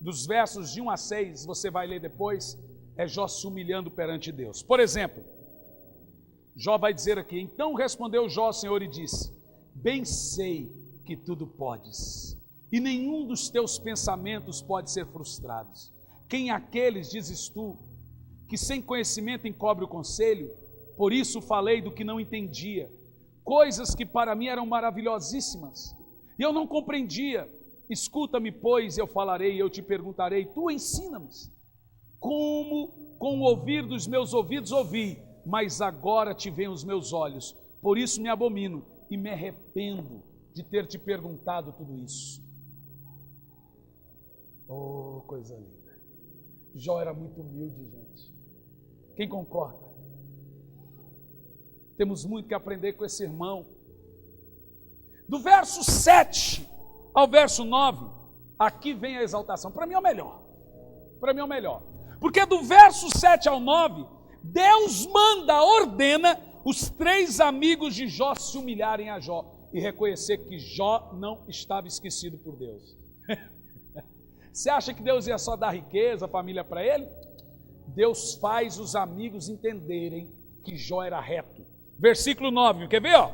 Dos versos de 1 a 6, você vai ler depois, é Jó se humilhando perante Deus. Por exemplo, Jó vai dizer aqui: então respondeu Jó ao Senhor e disse: bem sei que tudo podes, e nenhum dos teus pensamentos pode ser frustrado. Quem aqueles, dizes tu, que sem conhecimento encobre o conselho? Por isso falei do que não entendia, coisas que para mim eram maravilhosíssimas, e eu não compreendia. Escuta-me, pois, eu falarei, eu te perguntarei, tu ensina-me. Como com o ouvir dos meus ouvidos ouvi, mas agora te veem os meus olhos. Por isso me abomino e me arrependo de ter te perguntado tudo isso. Oh, coisa linda. Jó era muito humilde, gente. Quem concorda? Temos muito que aprender com esse irmão. Do verso 7 ao verso 9, aqui vem a exaltação. Para mim é o melhor. Para mim é o melhor. Porque do verso 7 ao 9, Deus ordena os 3 amigos de Jó se humilharem a Jó e reconhecer que Jó não estava esquecido por Deus. Você acha que Deus ia só dar riqueza, família para ele? Deus faz os amigos entenderem que Jó era reto. Versículo 9, quer ver?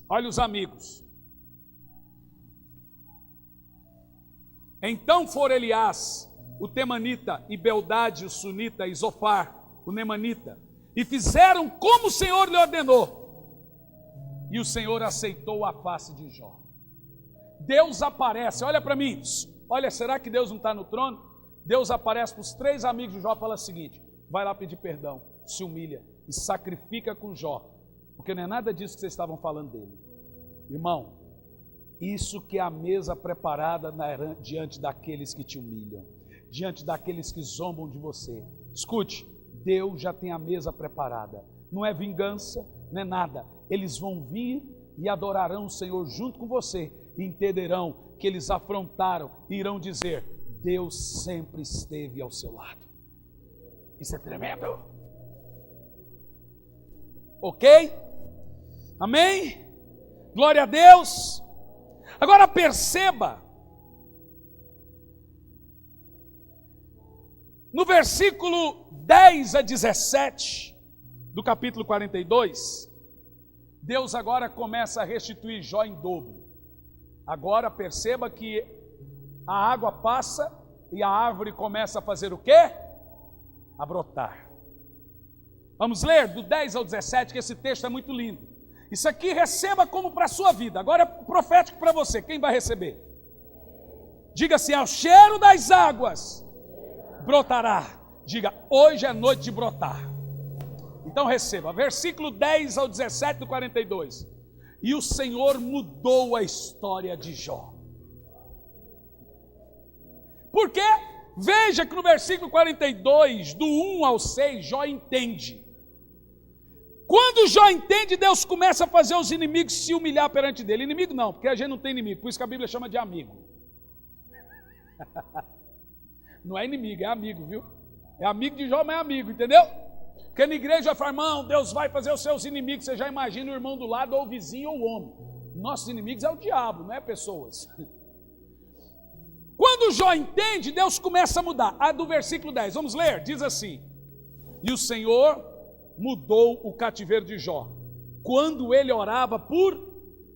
Olha os amigos. Então foram Eliás, o temanita, e Beldade, o sunita, e Zofar, o nemanita, e fizeram como o Senhor lhe ordenou. E o Senhor aceitou a face de Jó. Deus aparece, olha para mim, olha, será que Deus não está no trono? Deus aparece para os 3 amigos de Jó e fala o seguinte: vai lá pedir perdão, se humilha e sacrifica com Jó, porque não é nada disso que vocês estavam falando dele. Irmão, isso que é a mesa preparada diante daqueles que te humilham, diante daqueles que zombam de você. Escute, Deus já tem a mesa preparada, não é vingança, não é nada. Eles vão vir e adorarão o Senhor junto com você, e entenderão que eles afrontaram e irão dizer: Deus sempre esteve ao seu lado. Isso é tremendo. Ok? Amém? Glória a Deus. Agora perceba, no versículo 10 a 17 do capítulo 42, Deus agora começa a restituir Jó em dobro. Agora perceba que a água passa e a árvore começa a fazer o quê? A brotar. Vamos ler do 10 ao 17, que esse texto é muito lindo. Isso aqui receba como para a sua vida. Agora é profético para você. Quem vai receber? Diga assim: ao cheiro das águas brotará. Diga: hoje é noite de brotar. Então receba, versículo 10 ao 17 do 42. E o Senhor mudou a história de Jó. Por quê? Veja que no versículo 42, do 1 ao 6, Jó entende. Quando Jó entende, Deus começa a fazer os inimigos se humilhar perante dele. Inimigo não, porque a gente não tem inimigo, por isso que a Bíblia chama de amigo. Não é inimigo, é amigo, viu? É amigo de Jó, mas é amigo, entendeu? Porque na igreja fala: irmão, Deus vai fazer os seus inimigos. Você já imagina o irmão do lado, ou o vizinho, ou o homem. Nossos inimigos é o diabo, não é pessoas. Quando Jó entende, Deus começa a mudar. A do versículo 10, vamos ler, diz assim: e o Senhor mudou o cativeiro de Jó, quando ele orava por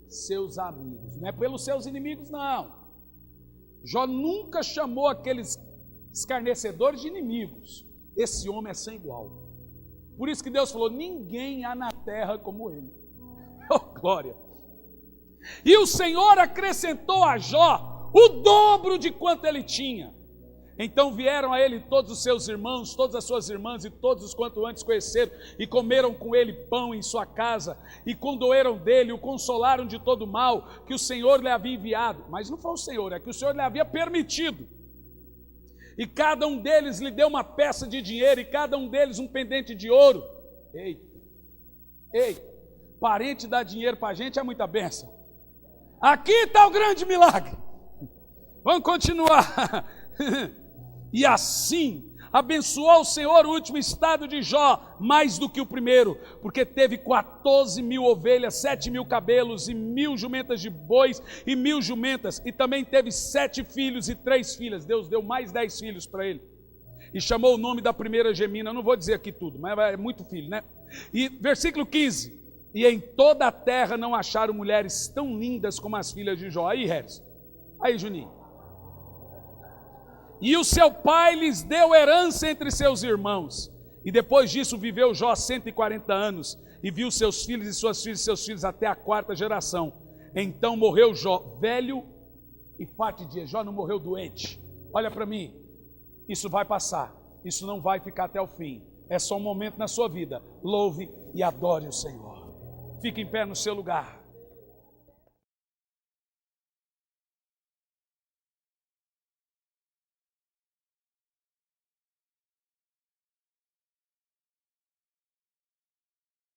seus amigos, não é pelos seus inimigos não. Jó nunca chamou aqueles escarnecedores de inimigos. Esse homem é sem igual. Por isso que Deus falou: ninguém há na terra como ele. Oh, glória! E o Senhor acrescentou a Jó o dobro de quanto ele tinha. Então vieram a ele todos os seus irmãos, todas as suas irmãs e todos os quanto antes conheceram, e comeram com ele pão em sua casa, e condoeram dele, o consolaram de todo o mal que o Senhor lhe havia enviado. Mas não foi o Senhor, é que o Senhor lhe havia permitido. E cada um deles lhe deu uma peça de dinheiro, e cada um deles um pendente de ouro. Ei, parente dar dinheiro para a gente é muita bênção. Aqui está o grande milagre. Vamos continuar. E assim abençoou o Senhor o último estado de Jó, mais do que o primeiro, porque teve 14.000 ovelhas, 7.000 cabelos, e 1.000 jumentas de bois, e 1.000 jumentas, e também teve 7 filhos e 3 filhas. Deus deu mais 10 filhos para ele, e chamou o nome da primeira Gemina. Eu não vou dizer aqui tudo, mas é muito filho, né? E versículo 15, e em toda a terra não acharam mulheres tão lindas como as filhas de Jó. Aí, Harris, aí, Juninho. E o seu pai lhes deu herança entre seus irmãos. E depois disso viveu Jó 140 anos, e viu seus filhos e suas filhas e seus filhos até a 4ª geração. Então morreu Jó, velho e farto de dias. Jó não morreu doente. Olha para mim, isso vai passar, isso não vai ficar até o fim. É só um momento na sua vida. Louve e adore o Senhor. Fique em pé no seu lugar.